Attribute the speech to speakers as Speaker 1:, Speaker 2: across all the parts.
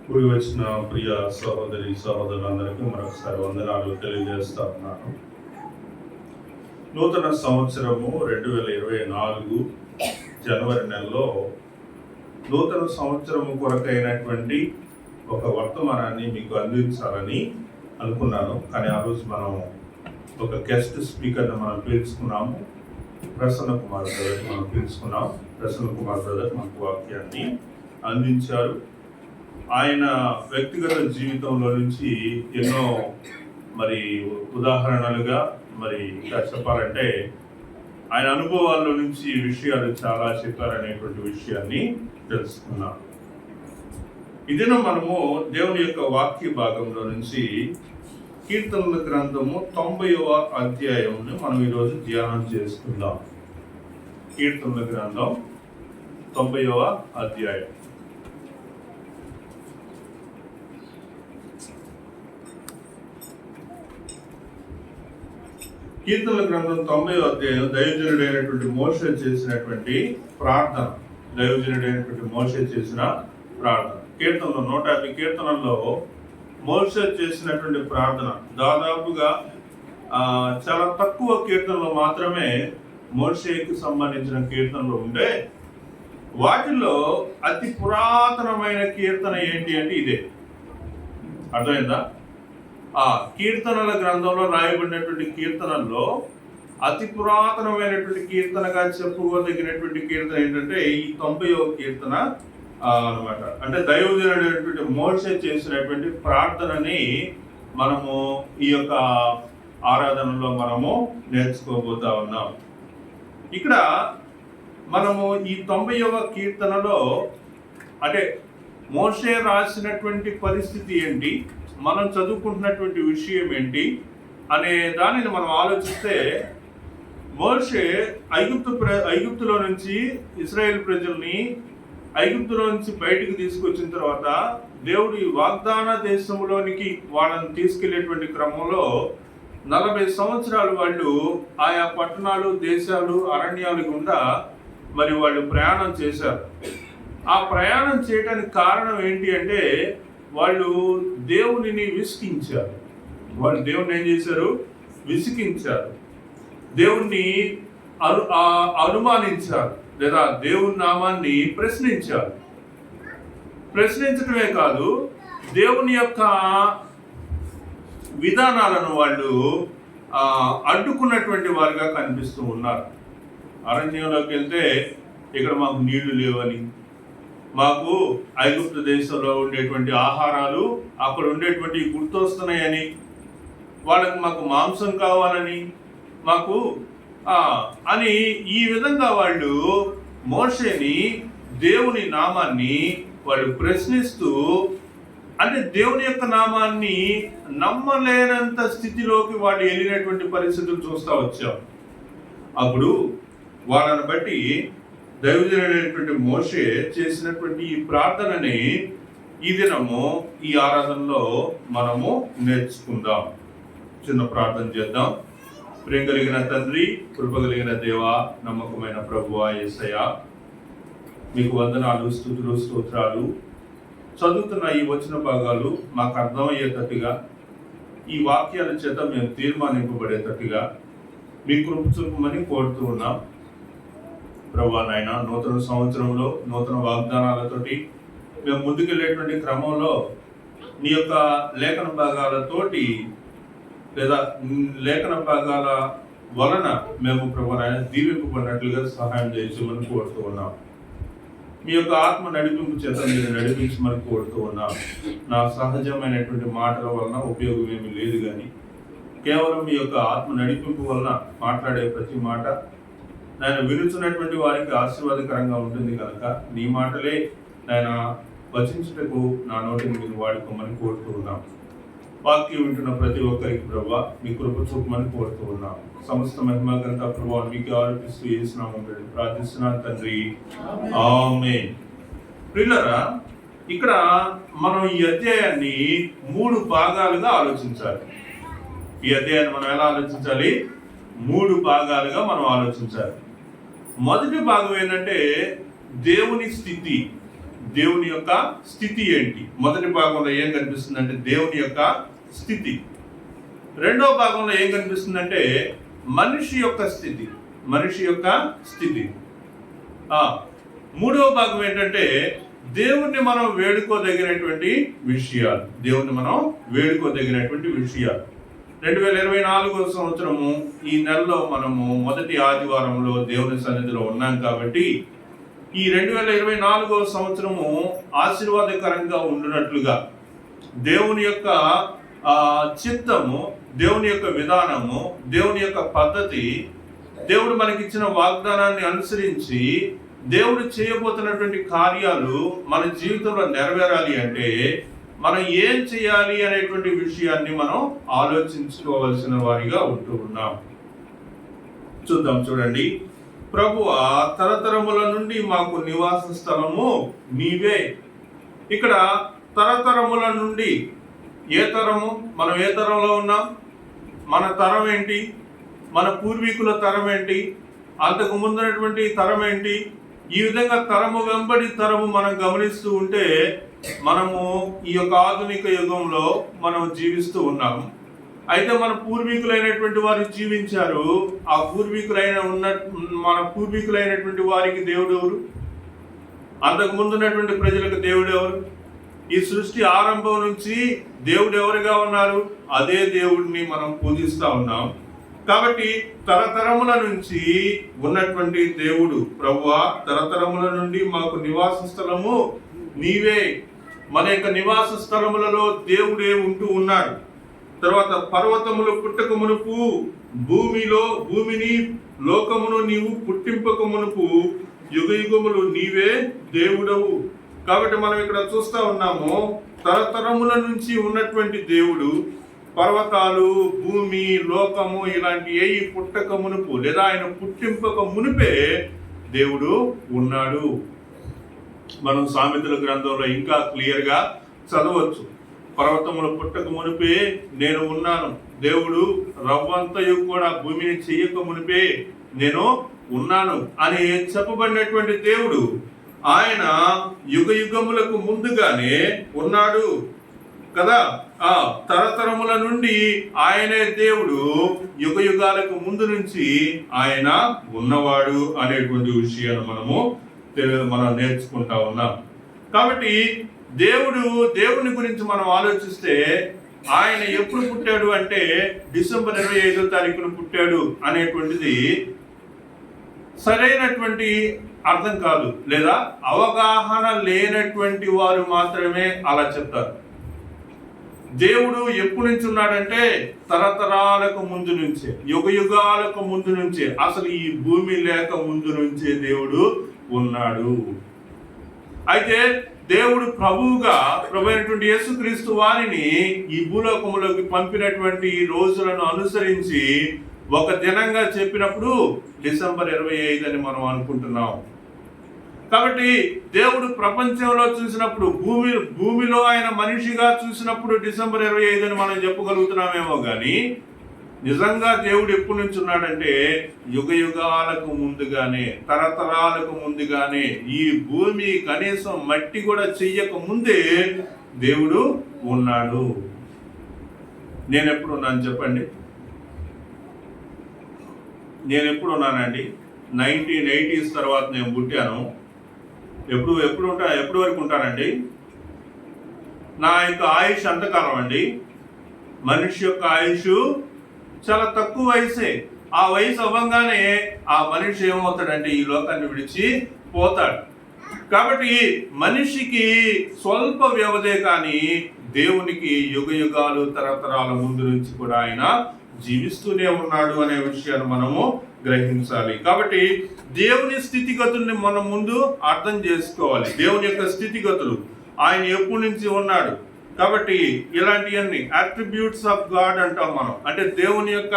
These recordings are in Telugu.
Speaker 1: కూడి వచ్చిన ప్రియ సహోదరి సహోదరులందరికీ మరొకసారి వందనాలు తెలియజేస్తా ఉన్నాను. నూతన సంవత్సరము 2024 జనవరి నెలలో నూతన సంవత్సరము కొరకైనటువంటి ఒక వర్తమానాన్ని మీకు అందించాలని అనుకున్నాను. కానీ ఆ రోజు మనం ఒక గెస్ట్ స్పీకర్ని మనం పిలుచుకున్నాము. ప్రసన్న కుమార్ బ్రదర్ మనం పిలుచుకున్నాం. ప్రసన్న కుమార్ బ్రదర్ మనకు వాక్యాన్ని అందించారు. ఆయన వ్యక్తిగత జీవితంలో నుంచి ఎన్నో ఉదాహరణలుగా ఇంకా చెప్పాలంటే ఆయన అనుభవాల్లో నుంచి విషయాలు చాలా చెప్పారనేటువంటి విషయాన్ని తెలుసుకున్నాం. ఇదిన మనము దేవుని యొక్క వాక్య భాగంలో నుంచి కీర్తనల గ్రంథము 90వ అధ్యాయంని మనం ఈరోజు ధ్యానం చేసుకుందాం. కీర్తనల గ్రంథం 90వ అధ్యాయం. కీర్తనల గ్రంథం 90వ అధ్యాయం దైవజనుడైనటువంటి మోషే చేసినటువంటి ప్రార్థన. కీర్తనలో 150 కీర్తనల్లో మోషే చేసినటువంటి ప్రార్థన. దాదాపుగా చాలా తక్కువ కీర్తనలు మాత్రమే మోషేకి సంబంధించిన కీర్తనలు ఉండే. వాటిలో అతి పురాతనమైన కీర్తన ఏంటి అంటే ఇదే. అర్థమైందా? ఆ కీర్తనల గ్రంథంలో రాయబడినటువంటి కీర్తనల్లో అతి పురాతనమైనటువంటి కీర్తనగా చెప్పుకోదగినటువంటి కీర్తన ఏంటంటే ఈ 90వ కీర్తన అన్నమాట. అంటే దైవజనుడైనటువంటి మోషే చేసినటువంటి ప్రార్థనని మనము ఈ యొక్క ఆరాధనలో మనము నేర్చుకోబోతా ఉన్నాం. ఇక్కడ మనము ఈ 90వ కీర్తనలో అంటే మోషే రాసినటువంటి పరిస్థితి ఏంటి, మనం చదువుకుంటున్నటువంటి విషయం ఏంటి అనే దానిని మనం ఆలోచిస్తే, మోషే ఐగుప్తులో నుంచి ఇశ్రాయేల్ ప్రజల్ని ఐగుప్తులో నుంచి బయటికి తీసుకొచ్చిన తర్వాత దేవుడి వాగ్దాన దేశంలోనికి వాళ్ళని తీసుకెళ్లేటువంటి క్రమంలో 40 సంవత్సరాలు వాళ్ళు ఆయా పట్టణాలు, దేశాలు, అరణ్యాలు గుండా వాళ్ళు ప్రయాణం చేశారు. ఆ ప్రయాణం చేయడానికి కారణం ఏంటి అంటే వాళ్ళు దేవునిని విసికించారు. వాళ్ళు దేవుని ఏం చేశారు? విసికించారు. దేవుణ్ణి అనుమానించారు, లేదా దేవుని నామాన్ని ప్రశ్నించారు. ప్రశ్నించడమే కాదు, దేవుని యొక్క విధానాలను వాళ్ళు అడ్డుకున్నటువంటి వారుగా కనిపిస్తూ ఉన్నారు. అరణ్యంలోకి వెళ్తే ఇక్కడ మాకు నీళ్లు లేవని, మాకు ఐగుప్తు దేశంలో ఉండేటువంటి ఆహారాలు అక్కడ ఉండేటువంటి గుర్తొస్తున్నాయని, మాకు మాంసం కావాలని, మాకు అని ఈ విధంగా వాళ్ళు మోషేని, దేవుని నామాన్ని వాళ్ళు ప్రశ్నిస్తూ, అంటే దేవుని యొక్క నామాన్ని నమ్మలేనంత స్థితిలోకి వాళ్ళు వెళ్ళినటువంటి పరిస్థితులు చూస్తూ వచ్చాం. అప్పుడు వాళ్ళని బట్టి దైవజనుడైనటువంటి మోషే చేసినటువంటి ఈ ప్రార్థనని ఈ దినము ఈ ఆరాధనలో మనము నేర్చుకుందాం. చిన్న ప్రార్థన చేద్దాం. ప్రేమ కలిగిన తండ్రి, కృప కలిగిన దేవా, నమ్మకమైన ప్రభువా యేసయ్యా, మీకు వందనాలు, స్తుతులు, స్తోత్రాలు. చదువుతున్న ఈ వచన భాగాలు మాకు అర్థమయ్యేటట్టుగా, ఈ వాక్యాల చేత మేము తీర్మానింపబడేటట్టుగా మీ కృప చూపమని కోరుతూ ఉన్నాం. ప్రభువా నాయన, నూతన సంవత్సరంలో నూతన వాగ్దానాలతోటి మేము ముందుకెళ్ళేటువంటి క్రమంలో నీ యొక్క లేఖన భాగాలతోటి, లేదా లేఖన భాగాల వలన మేము ప్రభువా నాయన దీవింపబడినట్లుగా సహాయం చేయమని కోరుతూ ఉన్నాం. మీ యొక్క ఆత్మ నడిపింపు చేత మీరు నడిపించమని కోరుతూ ఉన్నాం. నా సహజమైనటువంటి మాటల వలన ఉపయోగం ఏమీ లేదు, కానీ కేవలం మీ యొక్క ఆత్మ నడిపింపు వలన మాట్లాడే ప్రతి మాట నేను వినుచున్నటువంటి వారికి ఆశీర్వాదకరంగా ఉంటుంది కనుక నీ మాటలే నేను వచించుటకు నా నోటిని మీరు వాడుకోమని కోరుతూ ఉన్నాం. వాక్యం వింటున్న ప్రతి ఒక్కరికి ప్రభువా మీ కృప చూపమని కోరుతూ ఉన్నాం. సమస్త మహిమ ఘనత ప్రభువా మీకు ఆరోపిస్తూ యేసునామమున ప్రార్థిస్తున్నాను తండ్రి, ఆమేన్. ప్రియులారా, ఇక్కడ మనం ఈ అధ్యాయాన్ని 3 భాగాలుగా ఆలోచించాలి. ఈ అధ్యాయాన్ని మనం ఎలా ఆలోచించాలి? 3 భాగాలుగా మనం ఆలోచించాలి. మొదటి భాగం ఏంటంటే దేవుని స్థితి, దేవుని యొక్క స్థితి ఏంటి? మొదటి భాగంలో ఏం కనిపిస్తుందంటే దేవుని యొక్క స్థితి. రెండవ భాగంలో ఏం కనిపిస్తుందంటే మనిషి యొక్క స్థితి. మూడవ భాగం ఏంటంటే దేవుణ్ణి మనం వేడుకోదగినటువంటి విషయాలు. 2024 సంవత్సరము ఈ నెలలో మనము మొదటి ఆదివారంలో దేవుని సన్నిధిలో ఉన్నాం కాబట్టి ఈ 2024 సంవత్సరము ఆశీర్వాదకరంగా ఉండినట్లుగా దేవుని యొక్క చిత్తము, దేవుని యొక్క విధానము, దేవుని యొక్క పద్ధతి, దేవుడు మనకిచ్చిన వాగ్దానాన్ని అనుసరించి దేవుడు చేయబోతున్నటువంటి కార్యాలు మన జీవితంలో నెరవేరాలి అంటే మనం ఏం చేయాలి అనేటువంటి విషయాన్ని మనం ఆలోచించుకోవాల్సిన వారిగా ఉంటూ ఉన్నాం. చూడండి. ప్రభువా, తరతరముల నుండి మాకు నివాస స్థలము నీవే. ఇక్కడ తరతరముల నుండి ఏ తరము? మనం ఏ తరంలో ఉన్నాం? మన తరం ఏంటి? మన పూర్వీకుల తరం ఏంటి? అంతకు ముందున్నటువంటి తరం ఏంటి? ఈ విధంగా తరము వెంబడి తరము మనం గమనిస్తూ ఉంటే మనము ఈ యొక్క ఆధునిక యుగంలో మనం జీవిస్తూ ఉన్నాము. అయితే మన పూర్వీకులైనటువంటి వారు జీవించారు. ఆ మన పూర్వీకులైనటువంటి వారికి దేవుడు ఎవరు? అంతకు ముందున్నటువంటి ప్రజలకు దేవుడు ఎవరు? ఈ సృష్టి ఆరంభం నుంచి దేవుడు ఎవరుగా ఉన్నారు? అదే దేవుడిని మనం పూజిస్తూ ఉన్నాం. కాబట్టి తరతరముల నుంచి ఉన్నటువంటి దేవుడు ప్రభువా, తరతరముల నుండి మాకు నివాస స్థలము నీవే. మన యొక్క నివాస స్థలములలో దేవుడే ఉంటూ ఉన్నాడు. తర్వాత పర్వతములు పుట్టక మునుపు భూమిని లోకమును నీవు పుట్టింపక మునుపు యుగయుగములు నీవే దేవుడవు. కాబట్టి మనం ఇక్కడ చూస్తా ఉన్నాము, తరతరముల నుంచి ఉన్నటువంటి దేవుడు పర్వతాలు, భూమి, లోకము ఇలాంటి ఏ పుట్టక మునుపు లేదా ఆయన పుట్టింపక మునిపే దేవుడు ఉన్నాడు. మనం సామెతల గ్రంథంలో ఇంకా క్లియర్గా చదవచ్చు. పర్వతములు పుట్టక మునిపే నేను ఉన్నాను. దేవుడు రవ్వంతయు కూడా భూమిని చెయ్యక మునిపే నేను ఉన్నాను అని చెప్పబడినటువంటి దేవుడు ఆయన యుగయుగములకు ముందుగానే ఉన్నాడు కదా. తరతరముల నుండి ఆయనే దేవుడు, యుగయుగాలకు ముందు నుంచి ఆయన ఉన్నవాడు అనేటువంటి విషయాన్ని మనం నేర్చుకుంటా ఉన్నాం. కాబట్టి దేవుని గురించి మనం ఆలోచిస్తే ఆయన ఎప్పుడు పుట్టాడు అంటే డిసెంబర్ 25వ తారీఖున పుట్టాడు అనేటువంటిది సరైనటువంటి అర్థం కాదు, లేదా అవగాహన లేనటువంటి వారు మాత్రమే అలా చెప్తారు. దేవుడు ఎప్పుడు నుంచి ఉన్నాడంటే తరతరాలకు ముందు నుంచే, యుగయుగాలకు ముందు నుంచే, అసలు ఈ భూమి లేక ముందు నుంచే దేవుడు ఉన్నాడు. అయితే దేవుడు ప్రభువుగా అయినటువంటి యేసుక్రీస్తు వారిని ఈ భూలోకములోకి పంపినటువంటి రోజులను అనుసరించి ఒక దినంగా చెప్పినప్పుడు డిసెంబర్ 25 అని మనం అనుకుంటున్నాం. కాబట్టి దేవుడు ప్రపంచంలో చూసినప్పుడు, భూమిలో ఆయన మనిషిగా చూసినప్పుడు డిసెంబర్ 25 అని మనం చెప్పగలుగుతున్నామేమో కానీ నిజంగా దేవుడు ఎప్పటి నుంచి ఉన్నాడంటే యుగయుగాలకు ముందుగానే, తరతరాలకు ముందుగానే, ఈ భూమి కనీసం మట్టి కూడా చెయ్యక ముందే దేవుడు ఉన్నాడు. నేను ఎప్పుడు ఉన్నాను చెప్పండి? నేను ఎప్పుడు ఉన్నానండి? 1980s తర్వాత నేను పుట్టాను. ఎప్పుడు వరకు ఉంటానండి? నా యొక్క ఆయుష్ అంతకాలం అండి. మనిషి యొక్క ఆయుష్ చాలా తక్కువ వయసే. ఆ వయసు అవ్వగానే ఆ మనిషి ఏమవుతాడంటే ఈ లోకాన్ని విడిచి పోతాడు. కాబట్టి మనిషికి స్వల్ప వ్యవధే కానీ దేవునికి యుగయుగాలు తరతరాల ముందు నుంచి కూడా ఆయన జీవిస్తూనే ఉన్నాడు అనే విషయాన్ని మనము గ్రహించాలి. కాబట్టి దేవుని స్థితిగతుల్ని మనం ముందు అర్థం చేసుకోవాలి. దేవుని యొక్క స్థితిగతులు, ఆయన ఎప్పటి నుంచి ఉన్నాడు. కాబట్టి ఇలాంటివన్నీ అట్రిబ్యూట్స్ ఆఫ్ గాడ్ అంటాం మనం. అంటే దేవుని యొక్క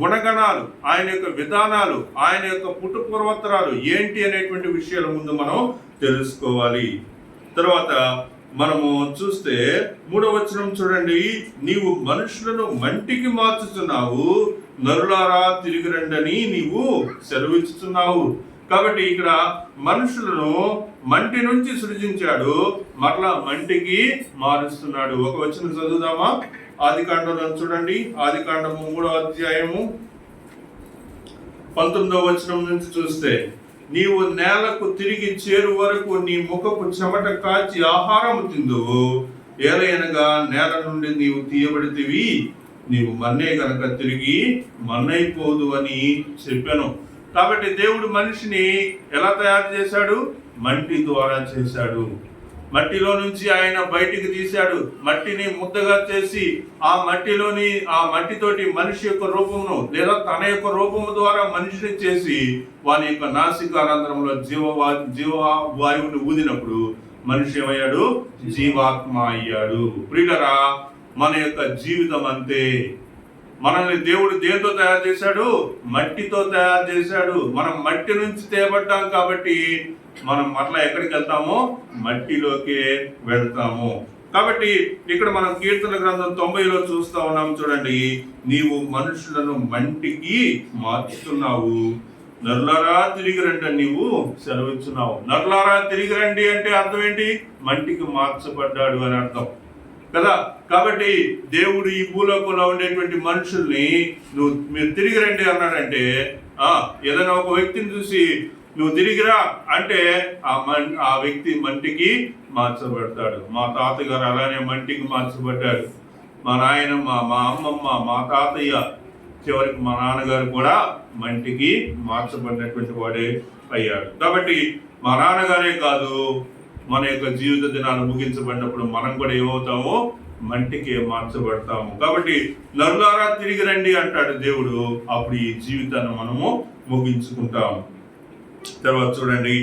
Speaker 1: గుణగణాలు, ఆయన యొక్క విధానాలు, ఆయన యొక్క పుట్టుపూర్వోత్తరాలు ఏంటి అనేటువంటి విషయాల ముందు మనం తెలుసుకోవాలి. తర్వాత మనము చూస్తే 3వ వచనం చూడండి. నీవు మనుషులను మంటికి మార్చుతున్నావు, నరులారా తిరిగి రండని నీవు సెలవిస్తున్నావు. కాబట్టి ఇక్కడ మనుషులను మంటి నుంచి సృజించాడు, మరలా మంటికి మారుస్తున్నాడు. ఒక వచనం చదువుదామా? ఆదికాండంలో చూడండి, ఆదికాండము 3వ అధ్యాయము 19వ వచనం నుంచి చూస్తే, నీవు నేలకు తిరిగి చేరు వరకు నీ ముఖపు చెమట కాచి ఆహారము తిందువు, ఏలయనగా నేల నుండి నీవు తీయబడితివి, నీవు మన్నే గనక తిరిగి మన్నైపోదు అని చెప్పాను. కాబట్టి దేవుడు మనిషిని ఎలా తయారు చేశాడు? మట్టి ద్వారా చేశాడు. మట్టిలో నుంచి ఆయన బయటికి తీశాడు. మట్టిని ముద్దగా చేసి ఆ మట్టితోటి మనిషి యొక్క రూపమును లేదా తన యొక్క రూపము ద్వారా మనిషిని చేసి వాని యొక్క నాసికారంధ్రంలో జీవవాయువుని ఊదినప్పుడు మనిషి ఏమయ్యాడు? జీవాత్మ అయ్యాడు. ప్రియులరా, మన యొక్క జీవితం అంతే. మనల్ని దేవుడు దేంతో తయారు చేశాడు? మట్టితో తయారు చేశాడు. మనం మట్టి నుంచి తేబడ్డాం కాబట్టి మనం మరలా ఎక్కడికి వెళ్తామో మట్టిలోకే వెళ్తాము. కాబట్టి ఇక్కడ మనం కీర్తన గ్రంథం 90లో చూస్తా ఉన్నాం. చూడండి, నీవు మనుషులను మంటికి మార్చుతున్నావు, నరులారా తిరిగి రండి అని నీవు సెలవిస్తున్నావు. నరులారా తిరిగి రండి అంటే అర్థం ఏంటి? మంటికి మార్చబడ్డాడు అని అర్థం కదా. కాబట్టి దేవుడు ఈ భూలోకంలో ఉండేటువంటి మనుషుల్ని మీరు తిరిగి రండి అన్నాడంటే, ఏదైనా ఒక వ్యక్తిని చూసి నువ్వు తిరిగిరా అంటే ఆ వ్యక్తి మంటికి మార్చబడతాడు. మా తాతగారు అలానే మంటికి మార్చబడ్డాడు. మా నాయనమ్మ, మా అమ్మమ్మ, మా తాతయ్య, చివరికి మా నాన్నగారు కూడా మంటికి మార్చబడినటువంటి వాడే అయ్యాడు. కాబట్టి మా నాన్నగారే కాదు, మన యొక్క జీవిత దినాలు ముగించబడినప్పుడు మనం కూడా ఏమవుతామో మంటికి మార్చబడతాము. కాబట్టి నరులారా తిరిగి రండి అంటాడు దేవుడు. అప్పుడు ఈ జీవితాన్ని మనము ముగించుకుంటాము. తర్వాత చూడండి,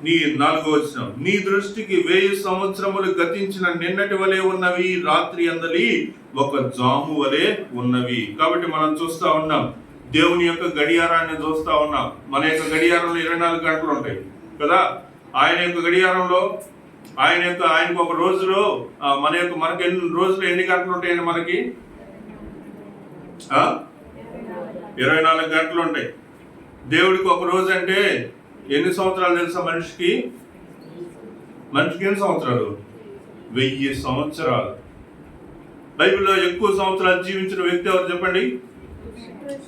Speaker 1: నీ 4వ వచనం, నీ దృష్టికి 1000 సంవత్సరములు గతించిన నిన్నటి వలె ఉన్నవి, రాత్రి అందలి ఒక జాము వలె ఉన్నవి. కాబట్టి మనం చూస్తా ఉన్నాం, దేవుని యొక్క గడియారాన్ని చూస్తా ఉన్నాం. మన యొక్క గడియారంలో 24 గంటలు ఉంటాయి కదా. ఆయన యొక్క గడియారంలో ఆయనకు ఒక రోజులో మనకి ఎన్ని గంటలు ఉంటాయండి? మనకి 24 గంటలు ఉంటాయి. దేవుడికి ఒక రోజు అంటే ఎన్ని సంవత్సరాలు తెలుసా? మనిషికి ఎన్ని సంవత్సరాలు? 1000 సంవత్సరాలు. బైబిల్లో ఎక్కువ సంవత్సరాలు జీవించిన వ్యక్తి ఎవరు చెప్పండి?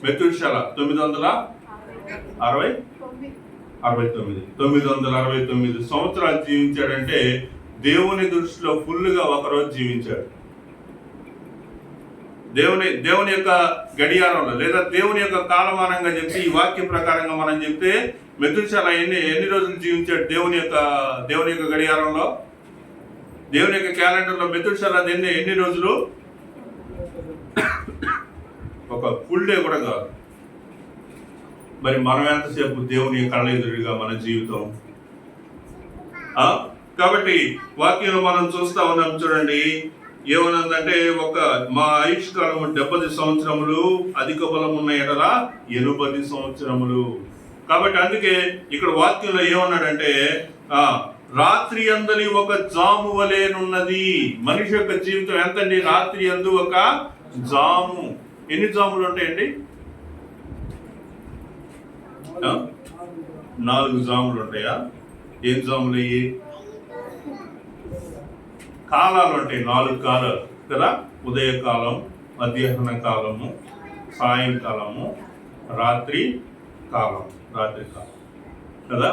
Speaker 1: మెతూషెల 969 సంవత్సరాలు జీవించాడంటే దేవుని దృష్టిలో ఫుల్గా ఒకరోజు జీవించాడు. దేవుని యొక్క గడియారంలో లేదా దేవుని యొక్క కాలమానంగా చెప్తే, ఈ వాక్య ప్రకారంగా మనం చెప్తే మెతూషెల ఎన్ని రోజులు జీవించాడు? దేవుని యొక్క గడియారంలో, దేవుని యొక్క క్యాలెండర్లో మెతూషెల ఎన్ని రోజులు? ఒక ఫుల్ డే కూడా కాదు. మరి మనం ఎంతసేపు దేవుని కళ్ళ ఎదురుగా మన జీవితం? కాబట్టి వాక్యంలో మనం చూస్తా ఉన్నాం. చూడండి, ఏమన్నదంటే, మా ఆయుష్ కాలం 70 సంవత్సరములు, అధిక బలం ఉన్న ఎడల 80 సంవత్సరములు. కాబట్టి అందుకే ఇక్కడ వాక్యంలో ఏమన్నాడంటే, రాత్రి అందలి ఒక జాము వలెనున్నది. మనిషి యొక్క జీవితం ఎంతండి? రాత్రి అందు ఒక జాము. ఎన్ని జాములు ఉంటాయండి? 4 జాములు ఉంటాయా? ఏం జాములు అయ్యి? కాలాలు ఉంటాయి, 4 కాలాలు కదా. ఉదయకాలం, మధ్యాహ్న కాలము, సాయంకాలము, రాత్రి కాలం కదా.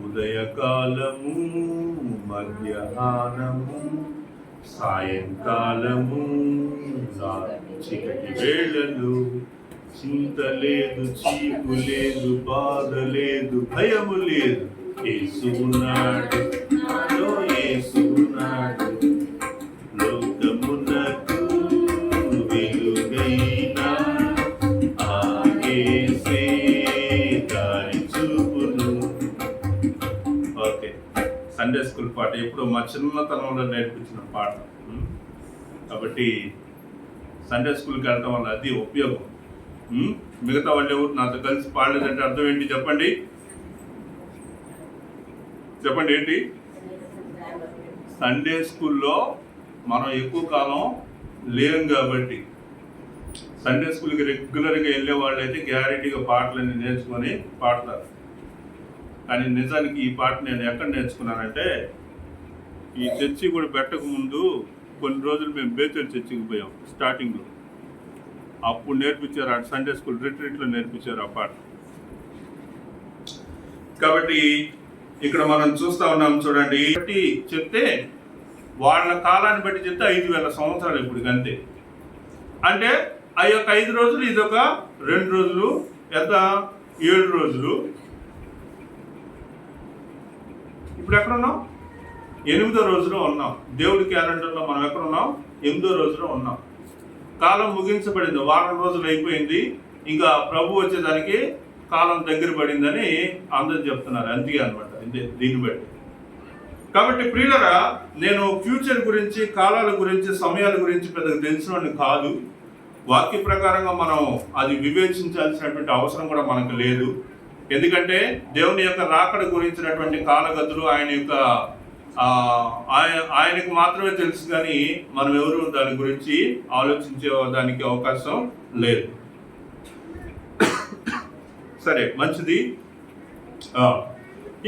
Speaker 1: ఉదయకాలము, మధ్యాహ్నము, సాయంకాలము, చీకటి వేళలు, చింత లేదు, చీకు లేదు, బాధ లేదు, భయము లేదు, యేసు ఉన్నాడు, నాలో యేసు ఉన్నాడు, లోకమునకు వెలుగైన ఆ యేసే దారి చూపును. ఓకే, సండే స్కూల్ పాట ఎప్పుడు మా చిన్నతనంలో నేర్పించిన పాట. కాబట్టి సండే స్కూల్కి వెళ్ళటం వల్ల అది ఉపయోగం. మిగతా వాళ్ళు ఎవరు నాతో కలిసి పాడలేదంటే అర్థం ఏంటి? చెప్పండి ఏంటి? సండే స్కూల్లో మనం ఎక్కువ కాలం లేం కాబట్టి సండే స్కూల్కి రెగ్యులర్గా వెళ్ళే వాళ్ళు అయితే గ్యారెంటీగా పాటలన్నీ నేర్చుకొని పాడతారు. కానీ నిజానికి ఈ పాట నేను ఎక్కడ నేర్చుకున్నానంటే, ఈ చర్చి కూడా పెట్టక ముందు కొన్ని రోజులు మేము బేతేల్ చర్చికి పోయాం స్టార్టింగ్లో. అప్పుడు నేర్పించారు, ఆ సండే స్కూల్ రిట్రీట్లో నేర్పించారు ఆ పాట. కాబట్టి ఇక్కడ మనం చూస్తా ఉన్నాం చూడండి. చెప్తే వాళ్ళ కాలాన్ని బట్టి చెప్తే 5,000 సంవత్సరాలు ఇప్పుడు అంతే. అంటే ఆ యొక్క 5 రోజులు, ఇదొక 2 రోజులు, ఎంత 7 రోజులు. ఇప్పుడు ఎక్కడ ఉన్నాం? 8వ రోజులో ఉన్నాం. దేవుడి క్యాలెండర్లో మనం ఎక్కడ ఉన్నాం? 8వ రోజులో ఉన్నాం. కాలం ముగించబడింది, వారం రోజులు అయిపోయింది, ఇంకా ప్రభు వచ్చేదానికి కాలం దగ్గర పడిందని అందరూ చెప్తున్నారు. అంతే అనమాట, దీన్ని బట్టి. కాబట్టి ప్రియులరా, నేను ఫ్యూచర్ గురించి, కాలాల గురించి, సమయాల గురించి పెద్దగా తెలిసినవాడిని కాదు. వాక్య ప్రకారంగా మనం అది వివేచించాల్సినటువంటి అవసరం కూడా మనకు లేదు. ఎందుకంటే దేవుని యొక్క రాకడ గురించినటువంటి కాలగతులు ఆయన యొక్క ఆయనకు మాత్రమే తెలుసు, కానీ మనం ఎవరు దాని గురించి ఆలోచించే దానికి అవకాశం లేదు. సరే, మంచిది.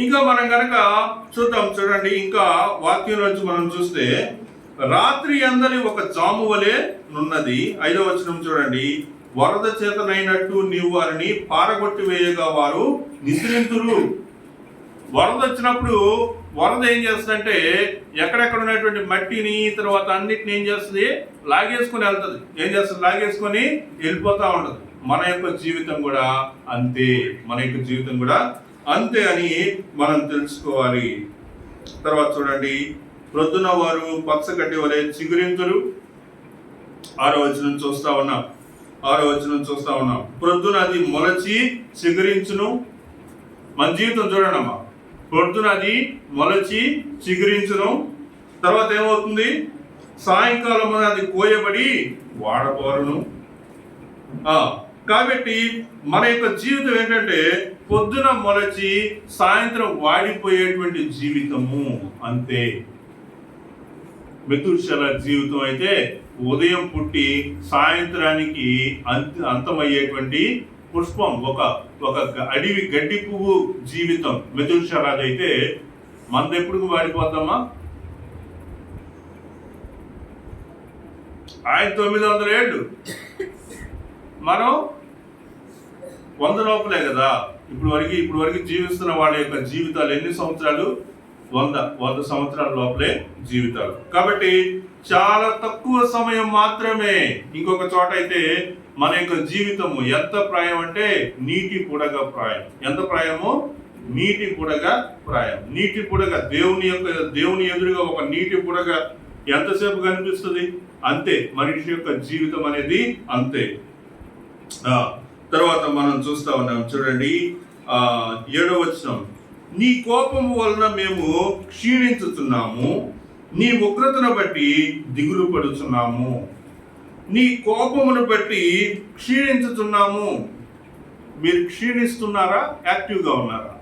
Speaker 1: ఇంకా మనం కనుక చూద్దాం చూడండి. ఇంకా వాక్యంలోంచి మనం చూస్తే, రాత్రి అందరి ఒక జాము వలె నున్నది. 5వ వచనం చూడండి. వరద చేతనైనట్టు నీవు వారిని పారగొట్టి వేయగా వారు నిద్రింతురు. వరద వచ్చినప్పుడు వరద ఏం చేస్తుందంటే, ఎక్కడెక్కడ ఉన్నటువంటి మట్టిని, తర్వాత అన్నిటిని ఏం చేస్తుంది? లాగేసుకొని వెళ్తుంది. ఏం చేస్తుంది? లాగేసుకొని వెళ్ళిపోతా ఉంటుంది. మన యొక్క జీవితం కూడా అంతే, మన యొక్క జీవితం కూడా అంతే అని మనం తెలుసుకోవాలి. తర్వాత చూడండి, ప్రొద్దున వారు పచ్చగడ్డి వలె చిగురింతురు. 6వ వచనం చూస్తా ఉన్నాం. ప్రొద్దున అది మొలచి చిగురించును. మన జీవితం చూడండి అమ్మా, ప్రొద్దున అది మొలచి చిగురించును. తర్వాత ఏమవుతుంది? సాయంకాలం అది కోయబడి వాడబోరును. కాబట్టి మన యొక్క జీవితం ఏంటంటే, పొద్దున మొలచి సాయంత్రం వాడిపోయేటువంటి జీవితము, అంతే. మెతుషల జీవితం అయితే ఉదయం పుట్టి సాయంత్రానికి అంతమయ్యేటువంటి పుష్పం, ఒక అడవి గడ్డి పువ్వు జీవితం మెతుషలదైతే. మనది ఎప్పుడు వాడిపోతామా? ఆయన 900 ఏళ్ళు, మనం 100 లోపలే కదా. ఇప్పుడు వరకు జీవిస్తున్న వాళ్ళ యొక్క జీవితాలు ఎన్ని సంవత్సరాలు? 100 సంవత్సరాల లోపలే జీవితాలు. కాబట్టి చాలా తక్కువ సమయం మాత్రమే. ఇంకొక చోట అయితే మన యొక్క జీవితము ఎంత ప్రాయం అంటే నీటి బుడగ ప్రాయం. ఎంత ప్రాయము? నీటి బుడగ ప్రాయం. నీటి బుడగ, దేవుని ఎదురుగా ఒక నీటి బుడగ ఎంతసేపు కనిపిస్తుంది? అంతే. మనిషి యొక్క జీవితం అనేది అంతే. తర్వాత మనం చూస్తా ఉన్నాం చూడండి, 7వ వచనం. నీ కోపము వలన మేము క్షీణించుతున్నాము, నీ ఉగ్రతను బట్టి దిగులు పడుతున్నాము. నీ కోపమును బట్టి క్షీణించుతున్నాము. మీరు క్షీణిస్తున్నారా? యాక్టివ్గా ఉన్నారా?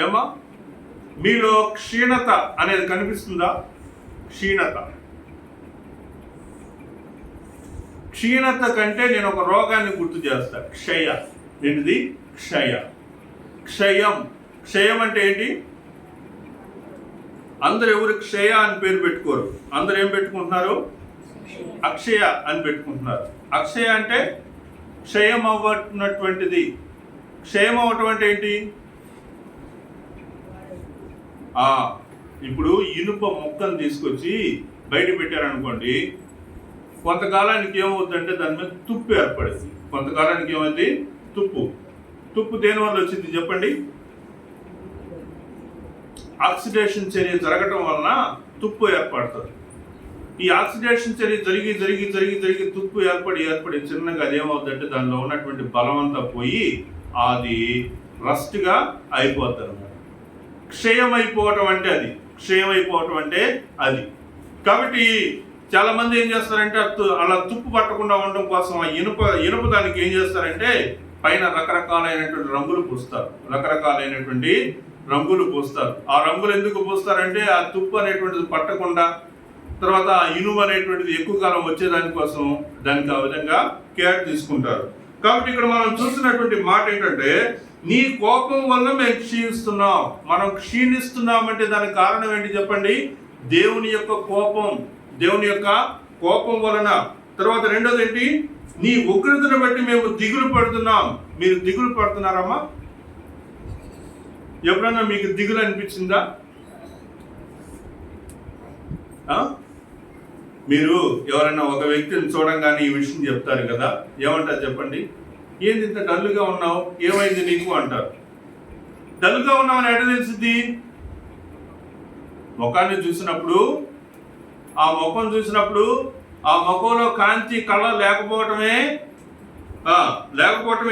Speaker 1: ఏమా మీలో క్షీణత అనేది కనిపిస్తుందా? క్షీణత కంటే నేను ఒక రోగాన్ని గుర్తు చేస్తా. క్షయ. ఏంటిది? క్షయం అంటే ఏంటి? అందరు ఎవరు క్షయ అని పేరు పెట్టుకోరు. అందరు ఏం పెట్టుకుంటున్నారు? అక్షయ అని పెట్టుకుంటున్నారు. అక్షయ అంటే క్షయం అవ్వనటువంటిది. క్షయం అవ్వటం అంటే ఏంటి? ఇప్పుడు ఇనుప మొక్కను తీసుకొచ్చి బయట పెట్టారనుకోండి, కొంతకాలానికి ఏమవుతుందంటే దాని మీద తుప్పు ఏర్పడింది. కొంతకాలానికి ఏమైంది? తుప్పు దేని వల్ల వచ్చింది చెప్పండి? ఆక్సిడేషన్ చర్య జరగటం వలన తుప్పు ఏర్పడుతుంది. ఈ ఆక్సిడేషన్ చర్య జరిగి తుప్పు ఏర్పడి చిన్నగా అదేమవుతుందంటే దానిలో ఉన్నటువంటి బలం అంతా పోయి అది రస్ట్గా అయిపోతుంది అన్నమాట. క్షయం అయిపోవటం అంటే అది. కాబట్టి చాలా మంది ఏం చేస్తారంటే అలా తుప్పు పట్టకుండా ఉండడం కోసం ఆ ఇనుప దానికి ఏం చేస్తారంటే పైన రకరకాలైనటువంటి రంగులు పూస్తారు. ఆ రంగులు ఎందుకు పూస్తారంటే ఆ తుప్పు అనేటువంటిది పట్టకుండా, తర్వాత ఆ ఇనుము అనేటువంటిది ఎక్కువ కాలం వచ్చేదానికోసం దానికి ఆ విధంగా కేర్ తీసుకుంటారు. కాబట్టి ఇక్కడ మనం చూసినటువంటి మాట ఏంటంటే, నీ కోపం వల్ల మేము క్షీణిస్తున్నాం. మనం క్షీణిస్తున్నామంటే దానికి కారణం ఏంటి చెప్పండి? దేవుని యొక్క కోపం, దేవుని యొక్క కోపం వలన. తర్వాత రెండోది ఏంటి? నీ ఉగ్రతను బట్టి మేము దిగులు పడుతున్నాం. మీరు దిగులు పడుతున్నారమ్మా? ఎప్పుడన్నా మీకు దిగులు అనిపించిందా? మీరు ఎవరైనా ఒక వ్యక్తిని చూడంగానే ఈ విషయం చెప్తారు కదా, ఏమంటారు చెప్పండి? ఏంది ఇంత డల్లుగా ఉన్నావు, ఏమైంది నీకు అంటారు. డల్లుగా ఉన్నామని ఎక్కడ తెలిసింది? ముఖాన్ని చూసినప్పుడు, ఆ ముఖం చూసినప్పుడు ఆ ముఖంలో కాంతి కళ లేకపోవటమే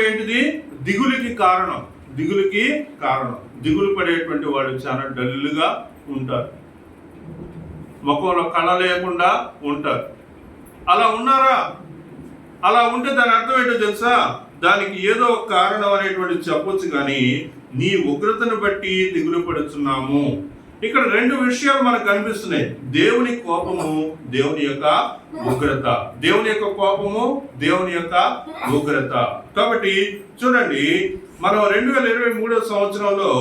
Speaker 1: ఏంటిది? దిగులుకి కారణం. దిగులు పడేటువంటి వాడు చాలా డల్లుగా ఉంటారు, ముఖంలో కళ లేకుండా ఉంటారు. అలా ఉన్నారా? అలా ఉంటే దాని అర్థం ఏంటో తెలుసా? దానికి ఏదో ఒక కారణం అనేటువంటి చెప్పొచ్చు, కానీ నీ ఉగ్రతను బట్టి దిగులు పడుతున్నాము. ఇక్కడ రెండు విషయాలు మనకు కనిపిస్తున్నాయి: దేవుని కోపము, దేవుని యొక్క ఉగ్రత. దేవుని యొక్క కోపము, దేవుని యొక్క ఉగ్రత. కాబట్టి చూడండి, మనం 2023 సంవత్సరంలో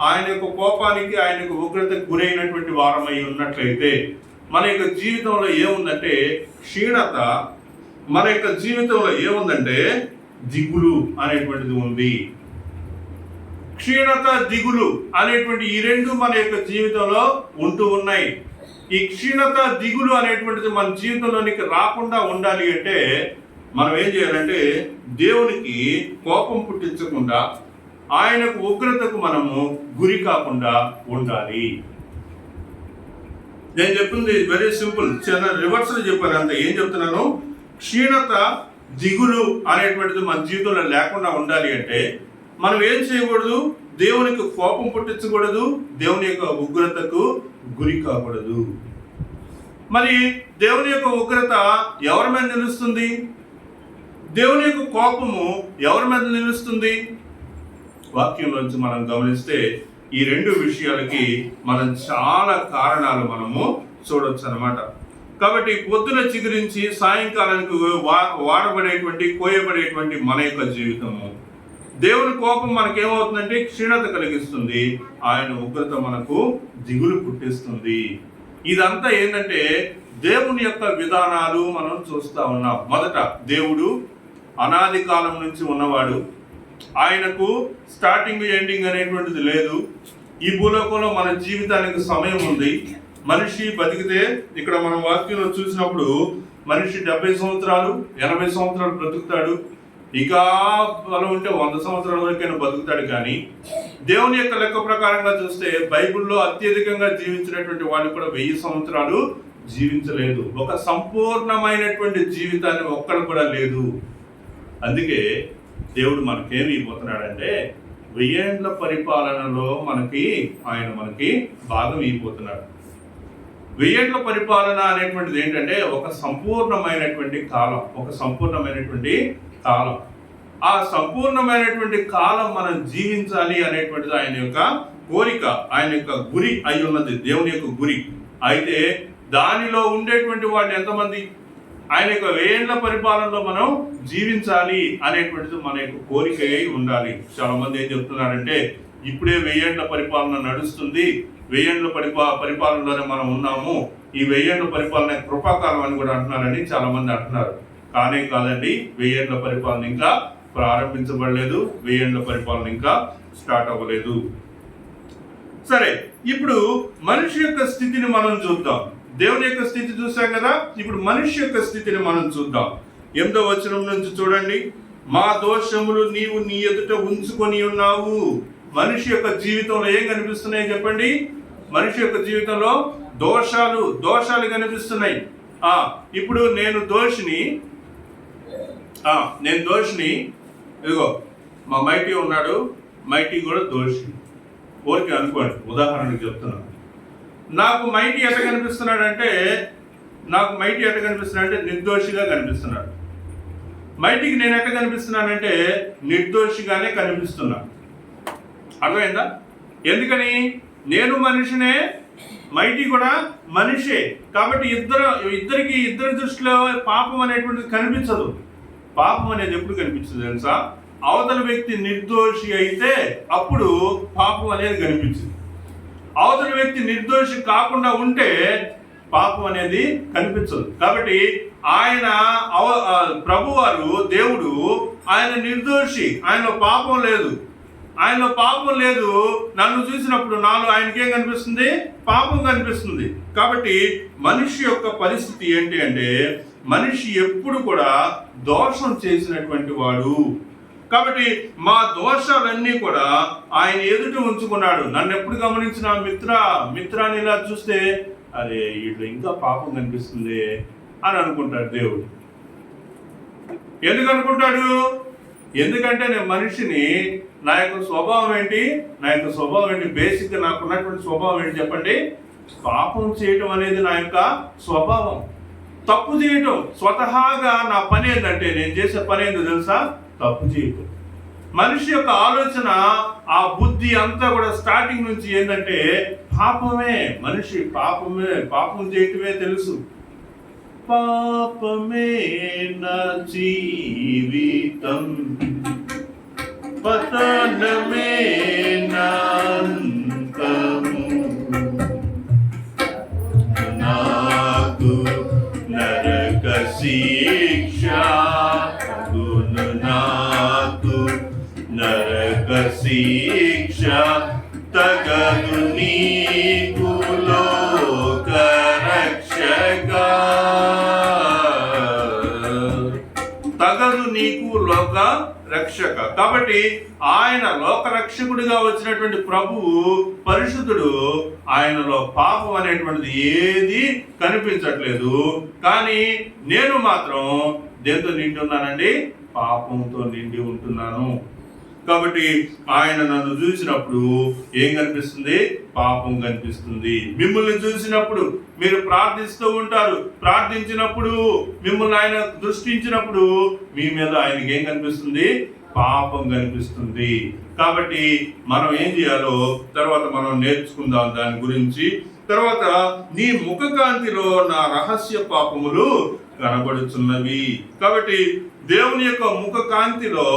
Speaker 1: ఆయన యొక్క కోపానికి, ఆయన యొక్క ఉగ్రతకు గురైనటువంటి వారమై ఉన్నట్లయితే మన యొక్క జీవితంలో ఏముందంటే క్షీణత, మన యొక్క జీవితంలో ఏముందంటే దిగులు అనేటువంటిది ఉంది. క్షీణత, దిగులు అనేటువంటి ఈ రెండు మన యొక్క జీవితంలో ఉంటూ ఉన్నాయి. ఈ క్షీణత, దిగులు అనేటువంటిది మన జీవితంలోనికి రాకుండా ఉండాలి అంటే మనం ఏం చేయాలంటే దేవునికి కోపం పుట్టించకుండా, ఆయనకు ఉగ్రతకు మనము గురి కాకుండా ఉండాలి. నేను చెప్పింది వెరీ సింపుల్, చిన్న రివర్స్ చెప్పాను అంత. ఏం చెప్తున్నాను? క్షీణత, దిగులు అనేటువంటిది మన జీవితంలో లేకుండా ఉండాలి అంటే మనం ఏం చేయకూడదు? దేవునికి కోపం పుట్టించకూడదు, దేవుని యొక్క ఉగ్రతకు గురి కాకూడదు. మరి దేవుని యొక్క ఉగ్రత ఎవరి మీద నిలుస్తుంది? దేవుని యొక్క కోపము ఎవరి మీద నిలుస్తుంది? వాక్యంలోంచి మనం గమనిస్తే ఈ రెండు విషయాలకి మనం చాలా కారణాలు మనము చూడొచ్చు అన్నమాట. కాబట్టి పొద్దున చిగురించి సాయంకాలానికి వాడబడేటువంటి, కోయబడేటువంటి మన యొక్క జీవితము, దేవుని కోపం మనకేమవుతుందంటే క్షీణత కలిగిస్తుంది, ఆయన ఉగ్రత మనకు దిగులు పుట్టిస్తుంది. ఇదంతా ఏంటంటే దేవుని యొక్క విధానాలు మనం చూస్తూ ఉన్నాం. మొదట, దేవుడు అనాది కాలం నుంచి ఉన్నవాడు, ఆయనకు స్టార్టింగ్ ఎండింగ్ అనేటువంటిది లేదు. ఈ భూలోకంలో మన జీవితానికి సమయం ఉంది. మనిషి బతికితే, ఇక్కడ మనం వాక్యంలో చూసినప్పుడు మనిషి 70 సంవత్సరాలు 80 సంవత్సరాలు బ్రతుకుతాడు. ఇక బలం ఉంటే 100 సంవత్సరాల వరకైనా బతుకుతాడు. కానీ దేవుని యొక్క లెక్క ప్రకారంగా చూస్తే బైబిల్లో అత్యధికంగా జీవించినటువంటి వాళ్ళు కూడా 1000 సంవత్సరాలు జీవించలేదు. ఒక సంపూర్ణమైనటువంటి జీవితాన్ని ఒక్కడు కూడా లేదు. అందుకే దేవుడు మనకేమి ఇవ్వబోతున్నాడంటే 1000 ఏండ్ల పరిపాలనలో ఆయన మనకి భాగం ఇవ్వబోతున్నాడు. 1000 ఏండ్ల పరిపాలన అనేటువంటిది ఏంటంటే ఒక సంపూర్ణమైనటువంటి కాలం. ఆ సంపూర్ణమైనటువంటి కాలం మనం జీవించాలి అనేటువంటిది ఆయన యొక్క కోరిక, ఆయన యొక్క గురి అయి ఉన్నది, దేవుని యొక్క గురి. అయితే దానిలో ఉండేటువంటి వాళ్ళు ఎంతమంది? ఆయన యొక్క 1000 ఏండ్ల పరిపాలనలో మనం జీవించాలి అనేటువంటిది మన యొక్క కోరిక అయి ఉండాలి. చాలా మంది ఏం చెప్తున్నారంటే ఇప్పుడే 1000 ఏండ్ల పరిపాలన నడుస్తుంది, 1000 ఏండ్ల పరిపాలనలోనే మనం ఉన్నాము, ఈ 1000 ఏండ్ల పరిపాలన కృపాకాలం అని కూడా అంటున్నారని చాలా మంది అంటున్నారు. కానే కాదండి, 1000 ఏండ్ల పరిపాలన ఇంకా ప్రారంభించబడలేదు, 1000 ఏండ్ల పరిపాలన ఇంకా స్టార్ట్ అవ్వలేదు. సరే, ఇప్పుడు మనిషి యొక్క స్థితిని మనం చూద్దాం. దేవుని యొక్క స్థితి చూసాం కదా, ఇప్పుడు మనిషి యొక్క స్థితిని మనం చూద్దాం. 8వ వచనం నుంచి చూడండి. మా దోషములు నీవు నీ ఎదుట ఉంచుకొని ఉన్నావు. మనిషి యొక్క జీవితంలో ఏం కనిపిస్తున్నాయి చెప్పండి? మనిషి యొక్క జీవితంలో దోషాలు కనిపిస్తున్నాయి. ఇప్పుడు నేను దోషిని, ఇదిగో మా మైటీ ఉన్నాడు, మైటీ కూడా దోషి. ఊరికి అనుకోండి, ఉదాహరణకు చెప్తున్నాను. నాకు మైటీ ఎట్లా కనిపిస్తున్నాడంటే నిర్దోషిగా కనిపిస్తున్నాడు. మైటీకి నేను ఎట్లా కనిపిస్తున్నానంటే నిర్దోషిగానే కనిపిస్తున్నాను. అర్థమైందా? ఎందుకని? నేను మనిషినే, మైటీ కూడా మనిషే. కాబట్టి ఇద్దరి దృష్టిలో పాపం అనేటువంటిది కనిపించదు. పాపం అనేది ఎప్పుడు కనిపించదు తెలుసా? అవతల వ్యక్తి నిర్దోషి అయితే అప్పుడు పాపం అనేది కనిపించింది. అవతల వ్యక్తి నిర్దోషి కాకుండా ఉంటే పాపం అనేది కనిపించదు. కాబట్టి ఆయన ప్రభువారు దేవుడు ఆయన నిర్దోషి, ఆయనలో పాపం లేదు. ఆయనలో పాపం లేదు. నన్ను చూసినప్పుడు నాలో ఆయనకేం కనిపిస్తుంది? పాపం కనిపిస్తుంది. కాబట్టి మనిషి యొక్క పరిస్థితి ఏంటి అంటే మనిషి ఎప్పుడు కూడా దోషం చేసినటువంటి వాడు. కాబట్టి మా దోషాలన్నీ కూడా ఆయన ఎదుట ఉంచుకున్నాడు. నన్ను ఎప్పుడు గమనించిన మిత్రాన్ని ఇలా చూస్తే అరే వీళ్ళు ఇంకా పాపం కనిపిస్తుంది అని అనుకుంటాడు దేవుడు. ఎందుకు అనుకుంటాడు? ఎందుకంటే నేను మనిషిని నా యొక్క స్వభావం ఏంటి? బేసిక్గా నాకు ఉన్నటువంటి స్వభావం ఏంటి చెప్పండి? పాపం చేయటం అనేది నా యొక్క స్వభావం. తప్పు చేయటం స్వతహాగా నా పని ఏంటంటే నేను చేసే పని ఏంటో తెలుసా? తప్పు చేయటం. మనిషి యొక్క ఆలోచన, ఆ బుద్ధి అంతా కూడా స్టార్టింగ్ నుంచి ఏంటంటే పాపమే. మనిషి పాపం చేయటమే తెలుసు. పాపమే నా జీవితం, పతనమే నా అంతము, నాకు నరక శిక్ష, నాకు నరక శిక్ష, తగదు నీకు లోక రక్షక, తగదు నీకు లోక రక్షక. కాబట్టి ఆయన లోక రక్షకుడిగా వచ్చినటువంటి ప్రభువు పరిశుద్ధుడు. ఆయనలో పాపం అనేటువంటిది ఏది కనిపించట్లేదు. కానీ నేను మాత్రం దేంతో నిండి ఉన్నానండి? పాపంతో నిండి ఉంటున్నాను. కాబట్టి ఆయన నన్ను చూసినప్పుడు ఏం కనిపిస్తుంది? పాపం కనిపిస్తుంది. మిమ్మల్ని చూసినప్పుడు మీరు ప్రార్థిస్తూ ఉంటారు. ప్రార్థించినప్పుడు మిమ్మల్ని ఆయన దృష్టించినప్పుడు మీ మీద ఆయనకి ఏం కనిపిస్తుంది? పాపం కనిపిస్తుంది. కాబట్టి మనం ఏం చేయాలో తర్వాత మనం నేర్చుకుందాం దాని గురించి. తర్వాత నీ ముఖకాంతిలో నా రహస్య పాపములు కనబడుచున్నవి. కాబట్టి దేవుని యొక్క ముఖ కాంతిలో